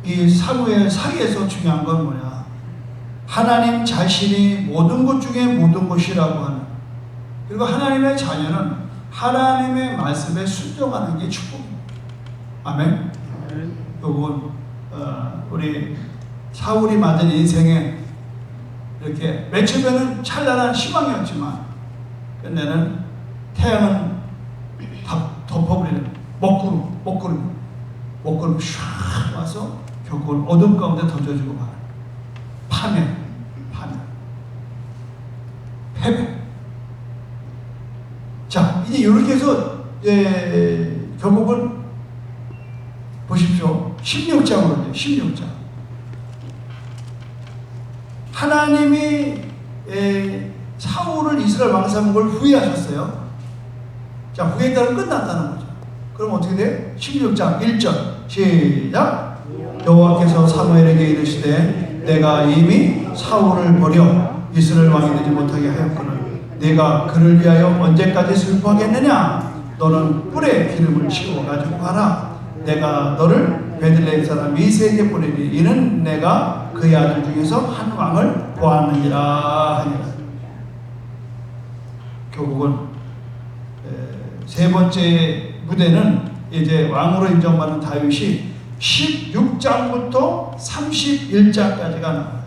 이 사무엘 사이에서 중요한 건 뭐냐? 하나님 자신이 모든 것 중에 모든 것이라고 하는, 그리고 하나님의 자녀는 하나님의 말씀에 순종하는 게 축복입니다. 아멘. 요건 우리 사울이 맞은 인생에 이렇게 맨 처음에는 찬란한 희망이었지만 끝내는 태양은 덮어버리는 먹구름 샥 와서 결국은 어둠 가운데 던져지고 말아요. 파멸, 패배. 자, 이제 이렇게 해서 결국은 보십시오. 16장으로 16장. 하나님이 사울을 이스라엘 왕 삼은 걸 후회하셨어요. 자, 후회했다는 끝났다는 거죠. 그럼 어떻게 돼요? 16장 1절 시작. 여호와께서 사무엘에게 이르시되 내가 이미 사울을 버려 이스라엘 왕이 되지 못하게 하였거늘 내가 그를 위하여 언제까지 슬퍼하겠느냐? 너는 뿔에 기름을 치고 가지고 가라. 내가 너를 베들레헴 사람 이새에게 보내리. 이는 내가 그의 아들 중에서 한 왕을 보았느니라 하니라. 결국은 세 번째 무대는 이제 왕으로 인정받는 다윗이 16장부터 31장까지가 나와요.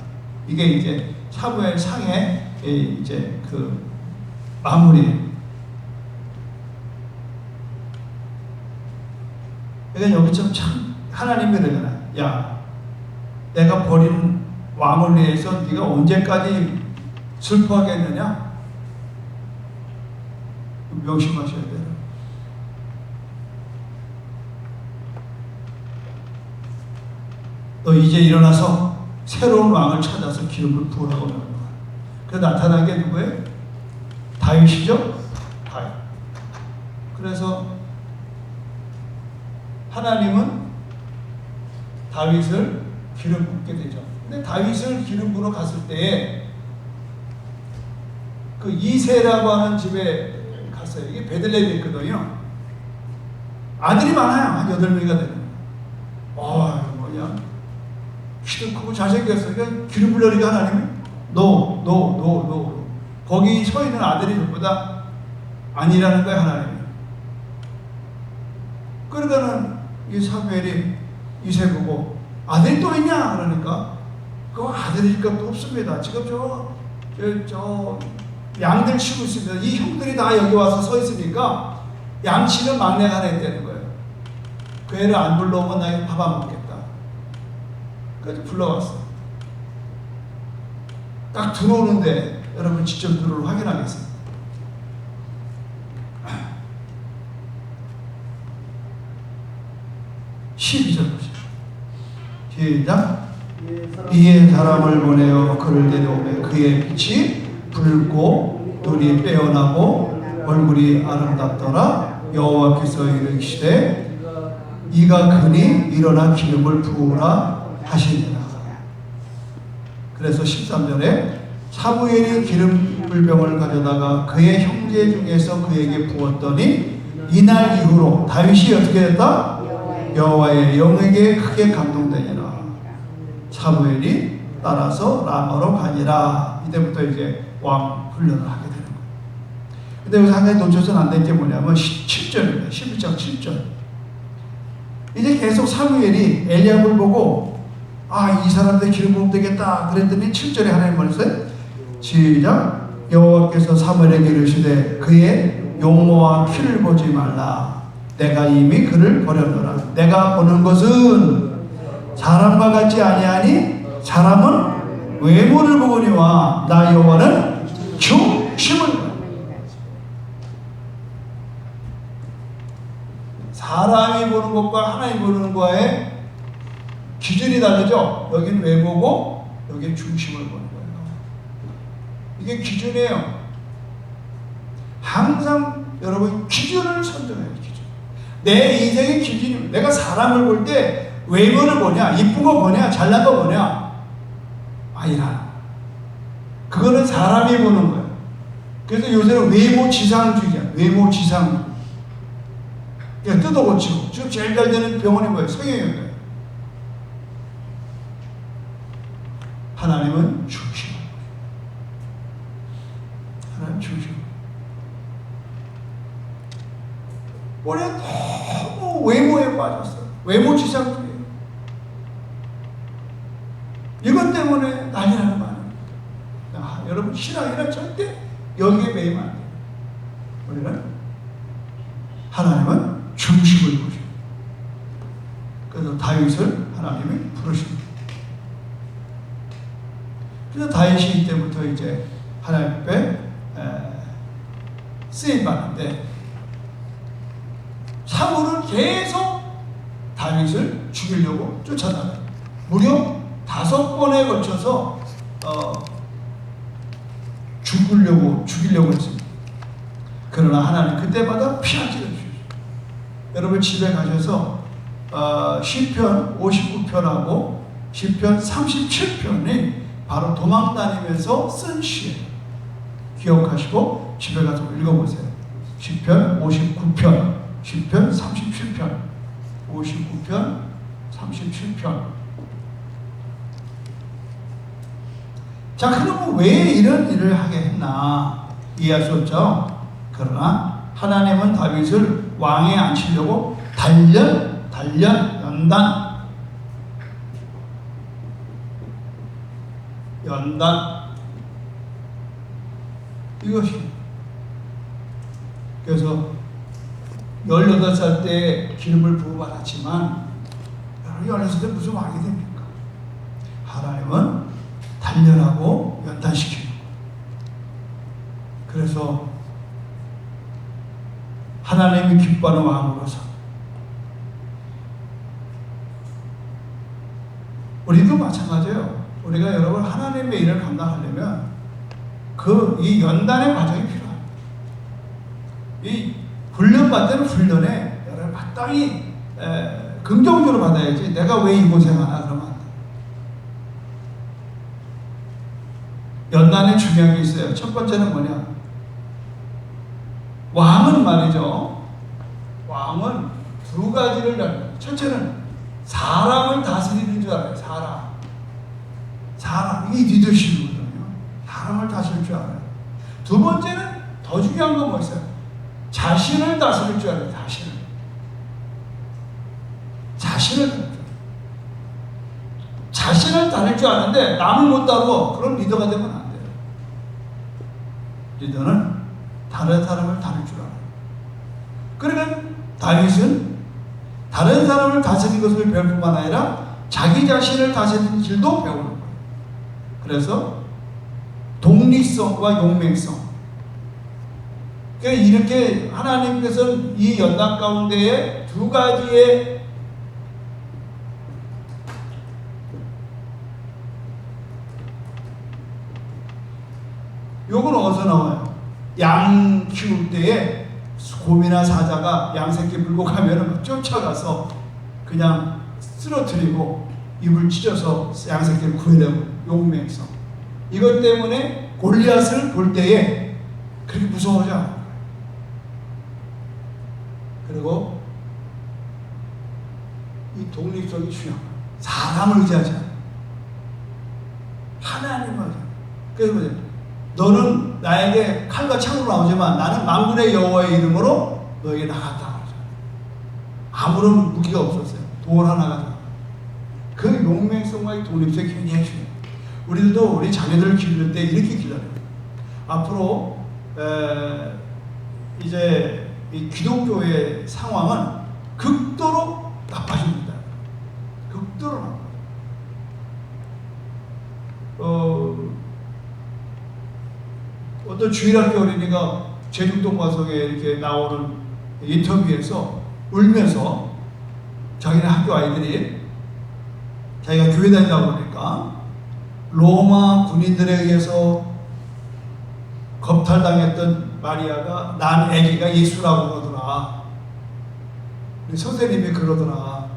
이게 이제 사무엘 상의 이제 그 마무리. 그러니까 여기처럼 참 하나님이 그러잖아요. 야, 내가 버린 왕을 위해서 네가 언제까지 슬퍼하겠느냐? 명심하셔야 돼요. 너 이제 일어나서 새로운 왕을 찾아서 기름을 부으라고 하는 거야. 그 나타난 게 누구예요? 다윗이죠? 다윗. 그래서 하나님은 다윗을 기름 붓게 되죠. 근데 다윗을 기름 부러 갔을 때에 그 이새라고 하는 집에 갔어요. 이게 베들레헴에 있거든요. 아들이 많아요. 한 8명이가 되는. 뭐냐? 키도 크고 잘생겼어. 그러니까 기름 부려니까 하나님이 노. 거기 서 있는 아들이 전부다 아니라는 거야, 하나님이. 그러니까는 이 사무엘이 이세 보고 아들이 또 있냐? 그러니까 그 아들일 것도 없습니다. 지금 저 양들 치고 있습니다. 이 형들이 다 여기 와서 서 있으니까 양치는 막내가 냈다는 거예요. 그 애를 안 불러오면 나 밥 안 먹겠다. 그래서 불러왔어. 딱 들어오는데 여러분 직접 들어오를 확인하겠습니다. 12절 보시죠. 시작. 이에 사람을 보내어 그를 데려오매 그의 빛이 붉고 눈이 빼어나고 얼굴이 아름답더라. 여호와께서 이르시되 이가 그니 일어나 기름을 부으라 하시니라. 그래서 13절에 사무엘이 기름불병을 가져다가 그의 형제 중에서 그에게 부었더니 이날 이후로 다윗이 어떻게 됐다? 여호와의 영에게 크게 감동되니라. 사무엘이 따라서 라마로 가니라. 이때부터 이제 왕 훈련을 하게 되는 거예요. 근데 여기서 한 가지 놓쳐서는 안 될 게 뭐냐면 7절입니다. 11장 7절. 이제 계속 사무엘이 엘리압을 보고 이 사람들 기름 부으면 되겠다 그랬더니 7절에 하나님 말씀 시작. 여호와께서 사무엘에게 이르시되 그의 용모와 피를 보지 말라. 내가 이미 그를 버렸노라. 내가 보는 것은 사람과 같지 아니하니 사람은 외모를 보거니와 나 여호와는 중심을 보노라. 사람이 보는 것과 하나님 보는 것과의 기준이 다르죠. 여기는 외모고 여기는 중심을 보는 거예요. 이게 기준이에요. 항상 여러분 기준을 선정해요. 기준. 내 인생의 기준이 내가 사람을 볼 때 외모를 보냐, 이쁜 거 보냐, 잘난 거 보냐 아니라 그거는 사람이 보는 거예요. 그래서 요새는 외모 지상주의야. 외모 지상주의. 그냥 뜯어고치고 지금 제일 잘 되는 병원이 뭐예요? 성형외과예요. 하나님은 중심. 하나님 중심. 올해 너무 외모에 빠졌어요. 외모 지상주의. 이것 때문에 난리 나는 거 아닙니까? 여러분 신앙이란 절대 여기에 매이면 안 돼요. 우리는 하나님은 중심을 보십니다. 그래서 다윗을 하나님이 부르십니다. 그래서 다윗이 이때부터 이제 하나님 앞에 쓰임받는데 사울은 계속 다윗을 죽이려고 쫓아다녀요. 무려 5번에 걸쳐서 죽이려고 했습니다. 그러나 하나님 그때마다 피하지를 주셨어요. 여러분 집에 가셔서 시편 59편하고 시편 37편이 바로 도망 다니면서 쓴 시예요. 기억하시고 집에 가서 읽어보세요. 시편 59편, 시편 37편, 59편, 37편. 자, 그러면 왜 이런 일을 하게 했나 이해할 수 없죠. 그러나 하나님은 다윗을 왕에 앉히려고 연단 이것이. 그래서 18살 때 기름을 부어받았지만 16살 때 무슨 왕이 됩니까? 하나님은 단련하고 연단시키는 거예요. 그래서 하나님이 기뻐하는 왕으로서 우리도 마찬가지예요. 우리가 여러분 하나님의 일을 감당하려면 이 연단의 과정이 필요합니다. 이 훈련받는 훈련에 여러분 마땅히 긍정적으로 받아야지 내가 왜 이 고생하나 그러면 안 돼요. 연단에 중요한 게 있어요. 첫 번째는 뭐냐? 왕은 말이죠. 왕은 두 가지를 알아요. 첫째는 사람을 다스리는 줄 알아요. 사람. 사람, 이 리더십이거든요. 사람을 다스릴 줄 알아요. 두 번째는 더 중요한 건 뭐였어요? 자신을 다스릴 줄 알아요. 자신을 다닐 줄 아는데 남을 못 다루어. 그런 리더가 되면 안 돼요. 리더는 다른 사람을 다룰 줄 알아요. 그러면 다윗은 다른 사람을 다스리는 것을 배울 뿐만 아니라 자기 자신을 다스리는 길도 배우는 거예요. 그래서 독립성과 용맹성. 그러니까 이렇게 하나님께서는 이 연단 가운데에 두 가지의 요건 어디서 나와요? 양 키울 때에 곰이나 사자가 양 새끼 물고 가면은 쫓아가서 그냥 쓰러뜨리고 입을 찢어서 양 새끼를 구해내고 용맹성. 이것 때문에 골리앗을 볼 때에 그렇게 무서워하지 않아요. 그리고 이 독립성이 중요한 거예요. 사람을 의지하지 않아요. 하나님을 의지하죠. 그래서 뭐죠? 너는 나에게 칼과 창으로 나오지만 나는 만군의 여호와의 이름으로 너에게 나갔다 그러죠. 아무런 무기가 없었어요. 돌 하나가. 그 용맹성과 독립성이 굉장히 중요해요. 우리들도 우리 자녀들을 기를 때 이렇게 기다려요. 앞으로 이제 이 기독교의 상황은 극도로 나빠집니다. 극도로 나빠요. 어떤 주일학교 어린이가 제중동 과석에 이렇게 나오는 인터뷰에서 울면서 자기네 학교 아이들이 자기가 교회 다닌다고 그러니까 로마 군인들에 의해서 겁탈당했던 마리아가 난 애기가 예수라고 그러더라. 우리 선생님이 그러더라.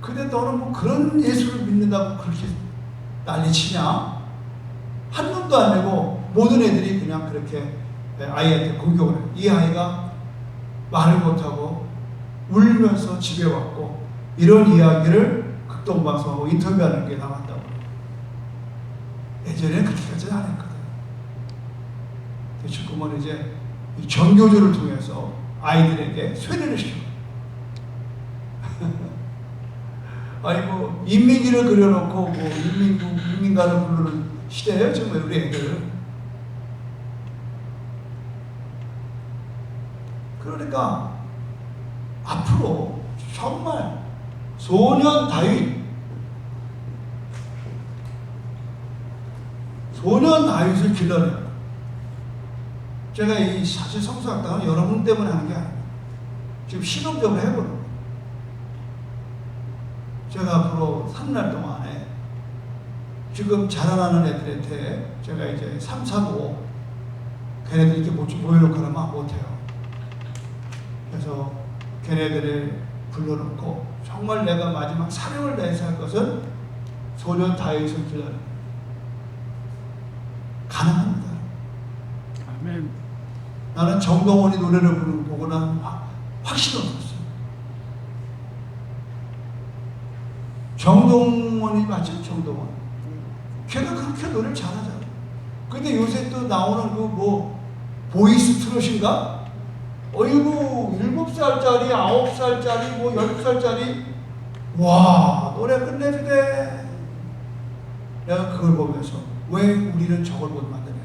근데 너는 뭐 그런 예수를 믿는다고 그렇게 난리치냐? 한 놈도 안 내고 모든 애들이 그냥 그렇게 아이한테 공격을 해요. 이 아이가 말을 못하고 울면서 집에 왔고 이런 이야기를 극동방송하고 인터뷰하는 게 나왔다고. 예전에는 그렇게까지 안 했거든. 지금은 이제 이 정교조를 통해서 아이들에게 쇠뇌를 시켜요. 아니 뭐 인민기를 그려놓고 뭐 인민가를 부르는 시대예요 정말 우리 애들은. 그러니까 앞으로 정말 소년 다윗을 길러내요. 제가 이 사실 성수학당은 여러분 때문에 하는 게 아니에요. 지금 실험적으로 해보는 거예요. 제가 앞으로 3날 동안에 지금 자라나는 애들한테 제가 이제 3, 4, 5 걔네들 이렇게 모여놓고 하면 못해요. 그래서 걔네들을 불러놓고 정말 내가 마지막 사명을 다해서 할 것은 소년 다윗을 길러내는 가능합니다. 아멘. 나는 정동원이 노래를 부르는 거 보고 난 확신이 없었어요. 정동원이 맞죠? 정동원. 걔가 그렇게 노래를 잘하잖아. 근데 요새 또 나오는 그 뭐 보이스 트롯인가? 어이구 7살짜리, 9살짜리, 뭐 10살짜리 와 노래 끝내주네. 내가 그걸 보면서 왜 우리는 저걸 못 만드냐?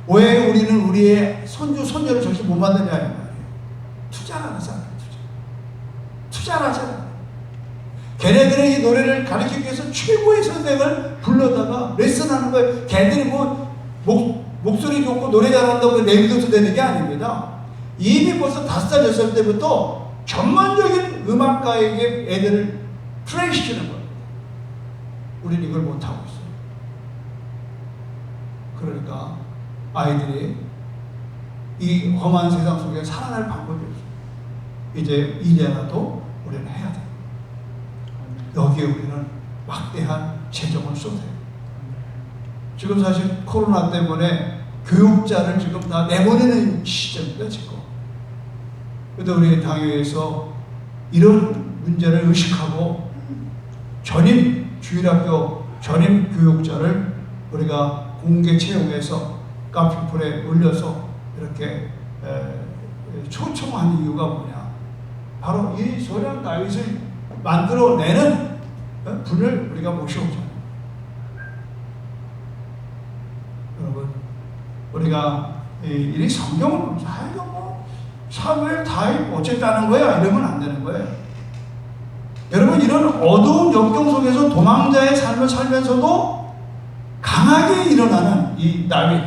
왜 우리는 우리의 손주, 손녀를 저렇게 못 만드냐? 이 말이에요. 투자하는 사람, 투자를 하잖아. 걔네들의 이 노래를 가르치기 위해서 최고의 선생을 불러다가 레슨하는 거예요. 걔네들이 뭐 목소리 좋고 노래 잘한다고 내비둬도 되는 게 아닙니다. 이미 벌써 5살, 6살 때부터 전문적인 음악가에게 애들을 트레이시키는 거예요. 우리는 이걸 못하고 있어요. 그러니까 아이들이 이 험한 세상 속에 살아날 방법이 없어요. 이제 이제라도 우리는 해야 돼요. 여기에 우리는 막대한 재정을 쏟아요. 지금 사실 코로나 때문에 교육자를 지금 다 내보내는 시점입니다, 지금. 그런데 우리 당회에서 이런 문제를 의식하고 전임 주일학교 전임 교육자를 우리가 공개 채용해서 카피풀에 올려서 이렇게 초청한 이유가 뭐냐? 바로 이 소련 다윗을 만들어내는 분을 우리가 모셔오잖아요. 여러분, 우리가 이 성경을 보면서 이거 뭐 사무엘 다윗 어쨌다는 거야 이러면 안 되는 거예요. 여러분, 이런 어두운 역경 속에서 도망자의 삶을 살면서도 강하게 일어나는 이 다윗,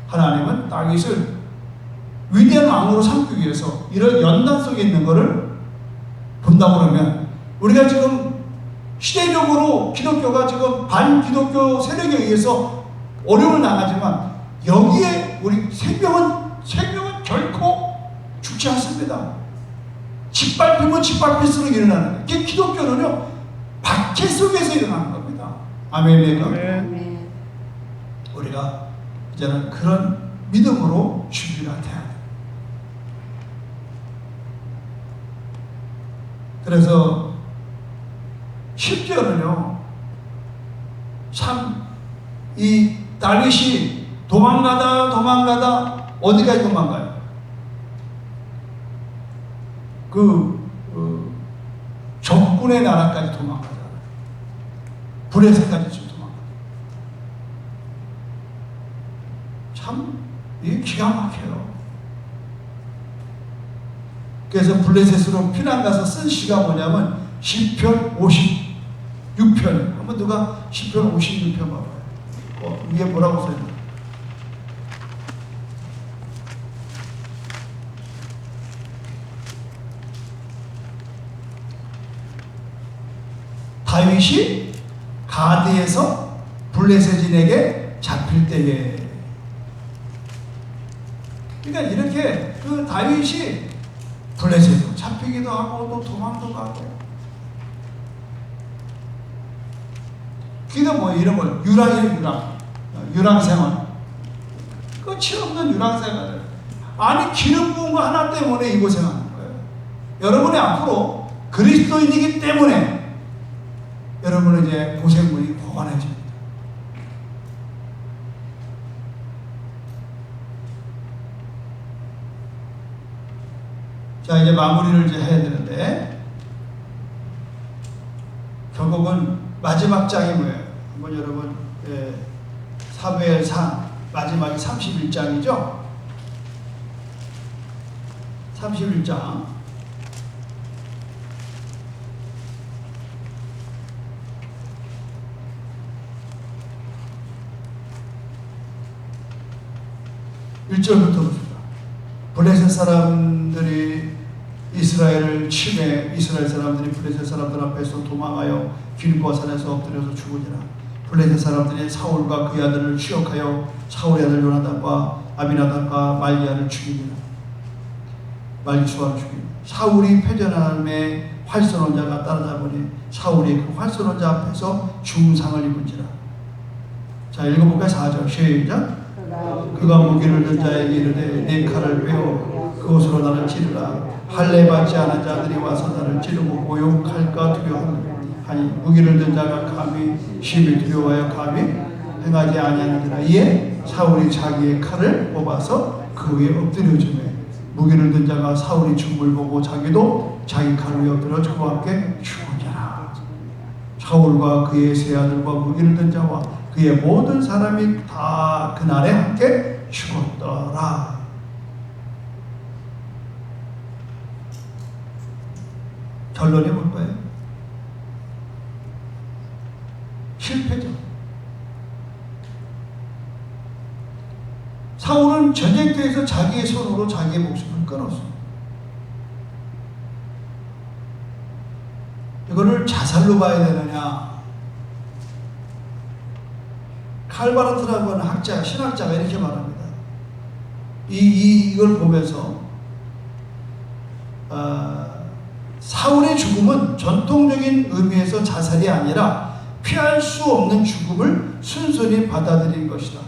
하나님은 다윗을 위대한 왕으로 삼기 위해서 이런 연단 속에 있는 것을 본다고 그러면, 우리가 지금 시대적으로 기독교가 지금 반기독교 세력에 의해서 어려움을 당하지만 여기에 우리 생명은 결코 죽지 않습니다. 짓밟히면 짓밟힐수록 일어나는 거예요. 이게 기독교는요, 박해 속에서 일어나는 겁니다. 아멘입니까? 아멘. 우리가 이제는 그런 믿음으로 준비가 돼야 돼요. 그래서 심지어는요, 참 이 다윗이 도망가다 어디까지 도망가요? 적군의 나라까지 도망가잖아요. 블레셋까지 지금 도망가요. 참 이게 기가 막혀요. 그래서 블레셋으로 피난 가서 쓴 시가 뭐냐면 시편 56편. 한번 누가 시편 56편 봐봐요. 위에 뭐라고 써있나요? 다윗이 가드에서 블레셋인에게 잡힐 때에, 그러니까 이렇게 그 다윗이 블레셋으로 잡히기도 하고 또 도망도 가고, 그게 뭐 이런 걸 유랑 생활, 끝이 없는 유랑 생활을, 아니 기름 부은 거 하나 때문에 이 고생하는 거예요. 여러분이 앞으로 그리스도인이기 때문에 여러분은 이제 고생물이 고관해집니다. 자, 이제 마무리를 이제 해야 되는데, 결국은 마지막 장이 뭐예요? 한번 여러분, 사무엘상 마지막이 31장이죠? 31장. (1절부터) 봅시다. 블레셋 사람들이 이스라엘 사람들이 블레셋 사람들 앞에서 도망하여 길보아 산에서 엎드려서 죽으니라. 블레셋 사람들이 사울과 그의 아들을 추격하여 사울의 아들 요나단과 아비나답과 말기야를 죽이니라. 말기수아를 죽이니라. 사울이 패전함에 활쏘는 자가 따라잡으니 사울이 그 활쏘는 자 앞에서 중상을 입은지라. 자, 읽어볼까요? 4절 시작. 그가 무기를 든 자에게 이르되 내 칼을 빼어 그것으로 나를 찌르라. 할례 받지 않은 자들이 와서 나를 찌르고 모욕할까 두려워하니 무기를 든 자가 감히 심히 두려워하여 감히 행하지 아니하느니라. 이에 사울이 자기의 칼을 뽑아서 그 위에 엎드려주매 무기를 든 자가 사울이 죽음을 보고 자기도 자기 칼 위에 엎드려 그와 함께 죽으니라. 사울과 그의 세 아들과 무기를 든 자와 그의 모든 사람이 다 그날에 함께 죽었더라. 결론이 뭘까요? 실패죠. 사울은 전쟁터에서 자기의 손으로 자기의 목숨을 끊었어요. 이거를 자살로 봐야 되느냐? 칼바르트라고 하는 신학자가 이렇게 말합니다. 이걸 보면서 사울의 죽음은 전통적인 의미에서 자살이 아니라 피할 수 없는 죽음을 순순히 받아들인 것이다.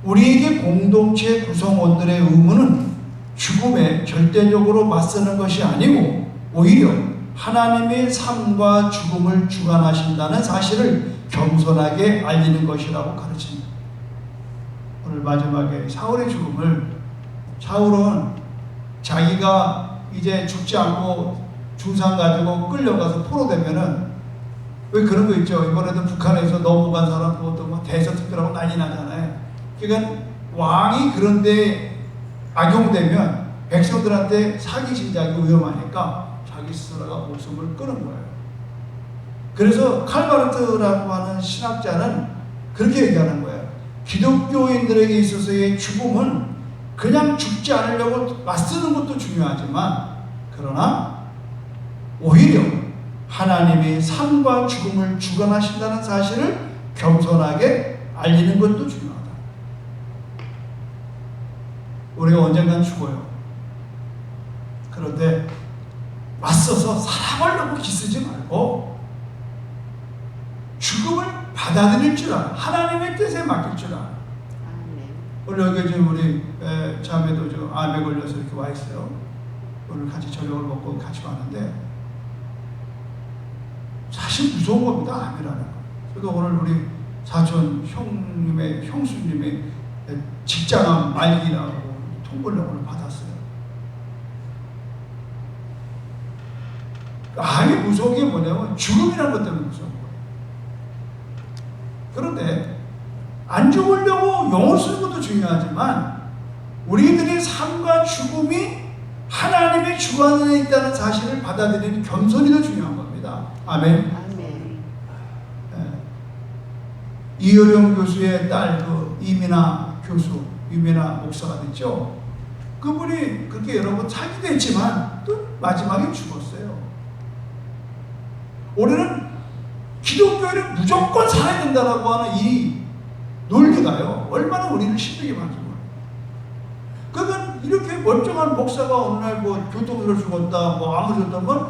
우리에게 공동체 구성원들의 의무는 죽음에 절대적으로 맞서는 것이 아니고 오히려 하나님의 삶과 죽음을 주관하신다는 사실을 겸손하게 알리는 것이라고 가르칩니다. 오늘 마지막에 사울의 죽음을, 사울은 자기가 이제 죽지 않고 중상 가지고 끌려가서 포로되면은, 왜 그런 거 있죠? 이번에도 북한에서 넘어간 사람 그것도 뭐 대서특별하고 난리 나잖아요. 그러니까 왕이 그런데 악용되면 백성들한테 사기 진작이 위험하니까 자기 스스로가 목숨을 끊은 거예요. 그래서 칼바르트라고 하는 신학자는 그렇게 얘기하는 거예요. 기독교인들에게 있어서의 죽음은 그냥 죽지 않으려고 맞서는 것도 중요하지만, 그러나 오히려 하나님이 삶과 죽음을 주관하신다는 사실을 겸손하게 알리는 것도 중요하다. 우리가 언젠간 죽어요. 그런데 맞서서 살아보려고 기쓰지 말고 죽음을 받아들일 줄 알아. 하나님의 뜻에 맡길 줄 알아. 오늘 여기 지금 우리 자매도 좀 암에 걸려서 이렇게 와 있어요. 오늘 같이 저녁을 먹고 같이 왔는데 사실 무서운 겁니다. 암이라는 거. 저도 오늘 우리 사촌 형수님의 직장암 말기라고 통보를 오늘 받았어요. 암이 무서운 게 뭐냐면 죽음이라는 것 때문에 무서운 거예요. 그런데 안 죽으려고 영을 쓰는 것도 중요하지만 우리들의 삶과 죽음이 하나님의 주관 안에 있다는 사실을 받아들이는 겸손이 더 중요한 겁니다. 아멘. 이효령 교수의 딸 이민아 교수, 이민아 목사가 됐죠. 그분이 그렇게 여러 번 살기도 했지만 또 마지막에 죽었어요. 우리는 기독교를 무조건 살아야 된다고 하는 이 논리가요, 얼마나 우리를 힘들게 만들어요. 그러니까 이렇게 멀쩡한 목사가 어느 날 뭐 교통으로 죽었다, 뭐 아무졌다면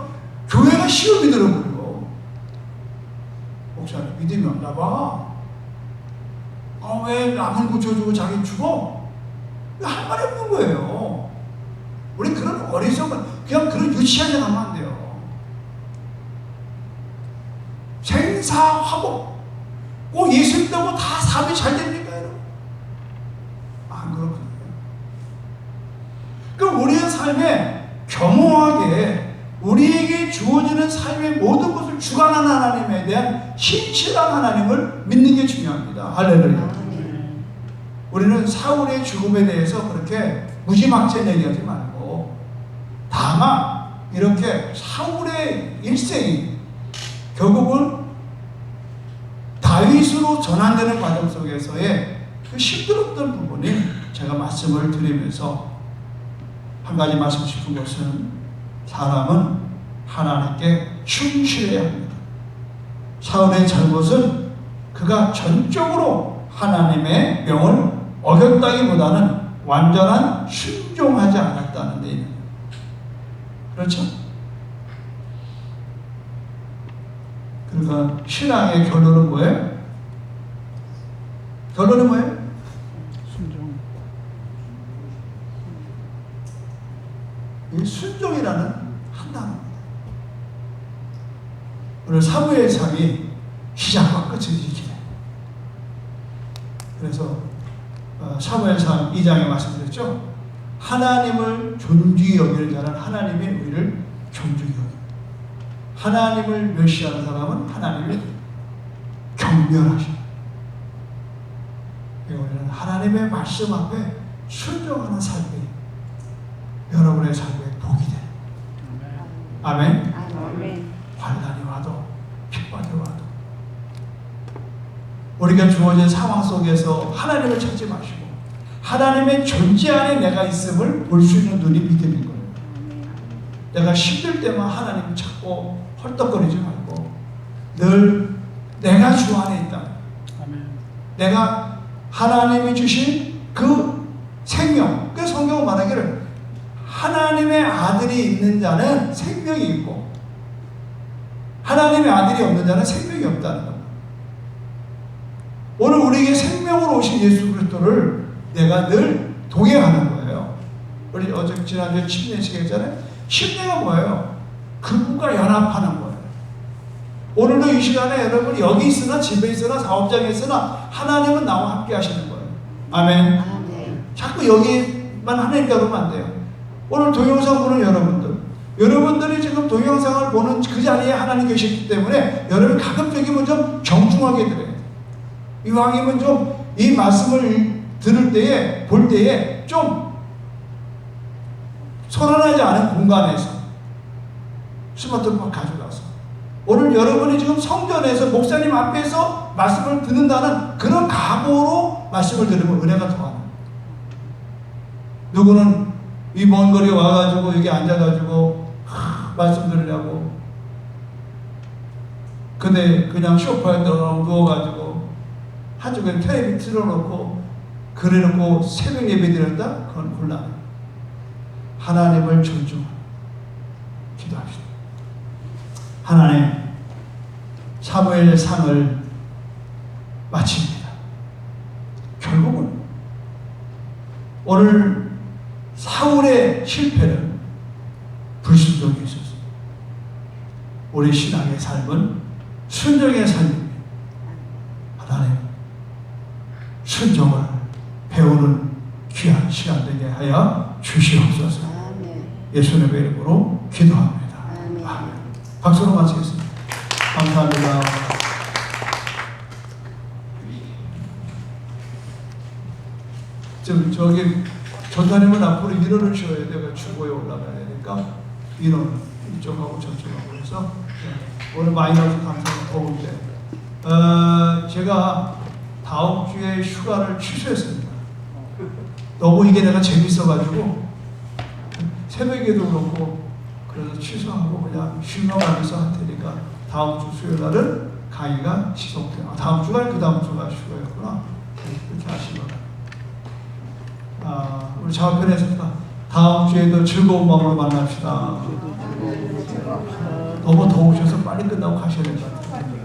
교회가 시험이 들어버려. 목사님 믿음이 없나 봐. 왜 남을 고쳐주고 자기 죽어? 할 말이 없는 거예요. 우리 그런 어리석은, 그냥 그런 유치하게 하면 안 돼요. 생사화복. 꼭 예수 믿다고 다 삶이 잘 됩니까, 여러분? 안 그렇거든요. 그럼 우리의 삶에 겸허하게 우리에게 주어지는 삶의 모든 것을 주관하는 하나님에 대한 신실한 하나님을 믿는 게 중요합니다. 할렐루야. 우리는 사울의 죽음에 대해서 그렇게 무지막지한 얘기하지 말고, 다만 이렇게 사울의 일생이 결국은 다윗으로 전환되는 과정 속에서의 그 힘들었던 부분이 제가 말씀을 드리면서 한 가지 말씀 싶은 것은, 사람은 하나님께 충실해야 합니다. 사울의 잘못은 그가 전적으로 하나님의 명을 어겼다기보다는 완전한 순종하지 않았다는 데 있는 거예요. 그렇죠? 그러니까 신앙의 결론은 뭐예요? 결론은 뭐예요? 순종. 이 순종이라는 한 단어입니다. 오늘 사무엘상이 시작과 끝을 이렇게 해요. 그래서 사무엘상 2장에 말씀드렸죠. 하나님을 존귀히 여기는 자는 하나님의 우리를 존중히 여깁니다. 하나님을 멸시하는 사람은 하나님을 경멸하십니다. 우리는 하나님의 말씀 앞에 순종하는 삶이 여러분의 삶에 복이 되는 거예요. 아멘. 아멘. 환난이 와도 핍박이 와도 우리가 주어진 상황 속에서 하나님을 찾지 마시고 하나님의 존재 안에 내가 있음을 볼 수 있는 눈이 믿음인 거예요. 내가 힘들 때만 하나님을 찾고 헐떡거리지 말고 늘 내가 주 안에 있다. 아멘. 내가 하나님이 주신 그 생명, 그 성경은 말하기를 하나님의 아들이 있는 자는 생명이 있고 하나님의 아들이 없는 자는 생명이 없다는 겁니다. 오늘 우리에게 생명으로 오신 예수 그리스도를 내가 늘 동행하는 거예요. 우리 어제 지난주에 침례식 했잖아요. 침례가 뭐예요? 그분과 연합하는 거예요. 오늘도 이 시간에 여러분 여기 있으나 집에 있으나 사업장에 있으나 하나님은 나와 함께 하시는 거예요. 아멘. 자꾸 여기만 하나님께 그러면 안 돼요. 오늘 동영상 보는 여러분들이 지금 동영상을 보는 그 자리에 하나님 계셨기 때문에 여러분 가급적이면 좀 정중하게 들어야 돼요. 이왕이면 좀 이 말씀을 들을 때에 볼 때에 좀 소란하지 않은 공간에서 스마트폰 가져가서 오늘 여러분이 지금 성전에서 목사님 앞에서 말씀을 듣는다는 그런 각오로 말씀을 들으면 은혜가 더하는 거예요. 누구는 이 먼 거리에 와가지고 여기 앉아가지고 말씀 들으려고 근데 그냥 소파에 누워가지고 한쪽에 텔레비 틀어놓고 그래놓고 새벽 예배 드렸다? 그건 곤란해요. 하나님을 존중하고 기도합시다. 하나님, 사무엘 상을 마칩니다. 결국은 오늘 사울의 실패는 불순종이 있었습니다. 우리 신앙의 삶은 순종의 삶입니다. 하나님, 순종을 배우는 귀한 시간 되게 하여 주시옵소서. 예수님의 이름으로 기도합니다. 아멘. 박수로 마치겠습니다. 감사합니다. 저기 전사님은 앞으로 인원을 쉬어야 돼요. 주보에 올라가야 되니까 인원 이쪽하고 저쪽하고 해서 오늘 많이 나와서 감사합니다. 더운데 제가 다음 주에 휴가를 취소했습니다. 너무 이게 내가 재밌어가지고 새벽에도 그렇고 그래서 취소하고 그냥 쉬면가면서 할 테니까 다음 주 수요일 날은 강의가 지속돼요. 다음 주가 그 다음 주가 휴가였구나. 그렇게 하시면 우리 좌편에서 다음 주에도 즐거운 마음으로 만납시다. 너무 더우셔서 빨리 끝나고 가셔야 될 것 같아요.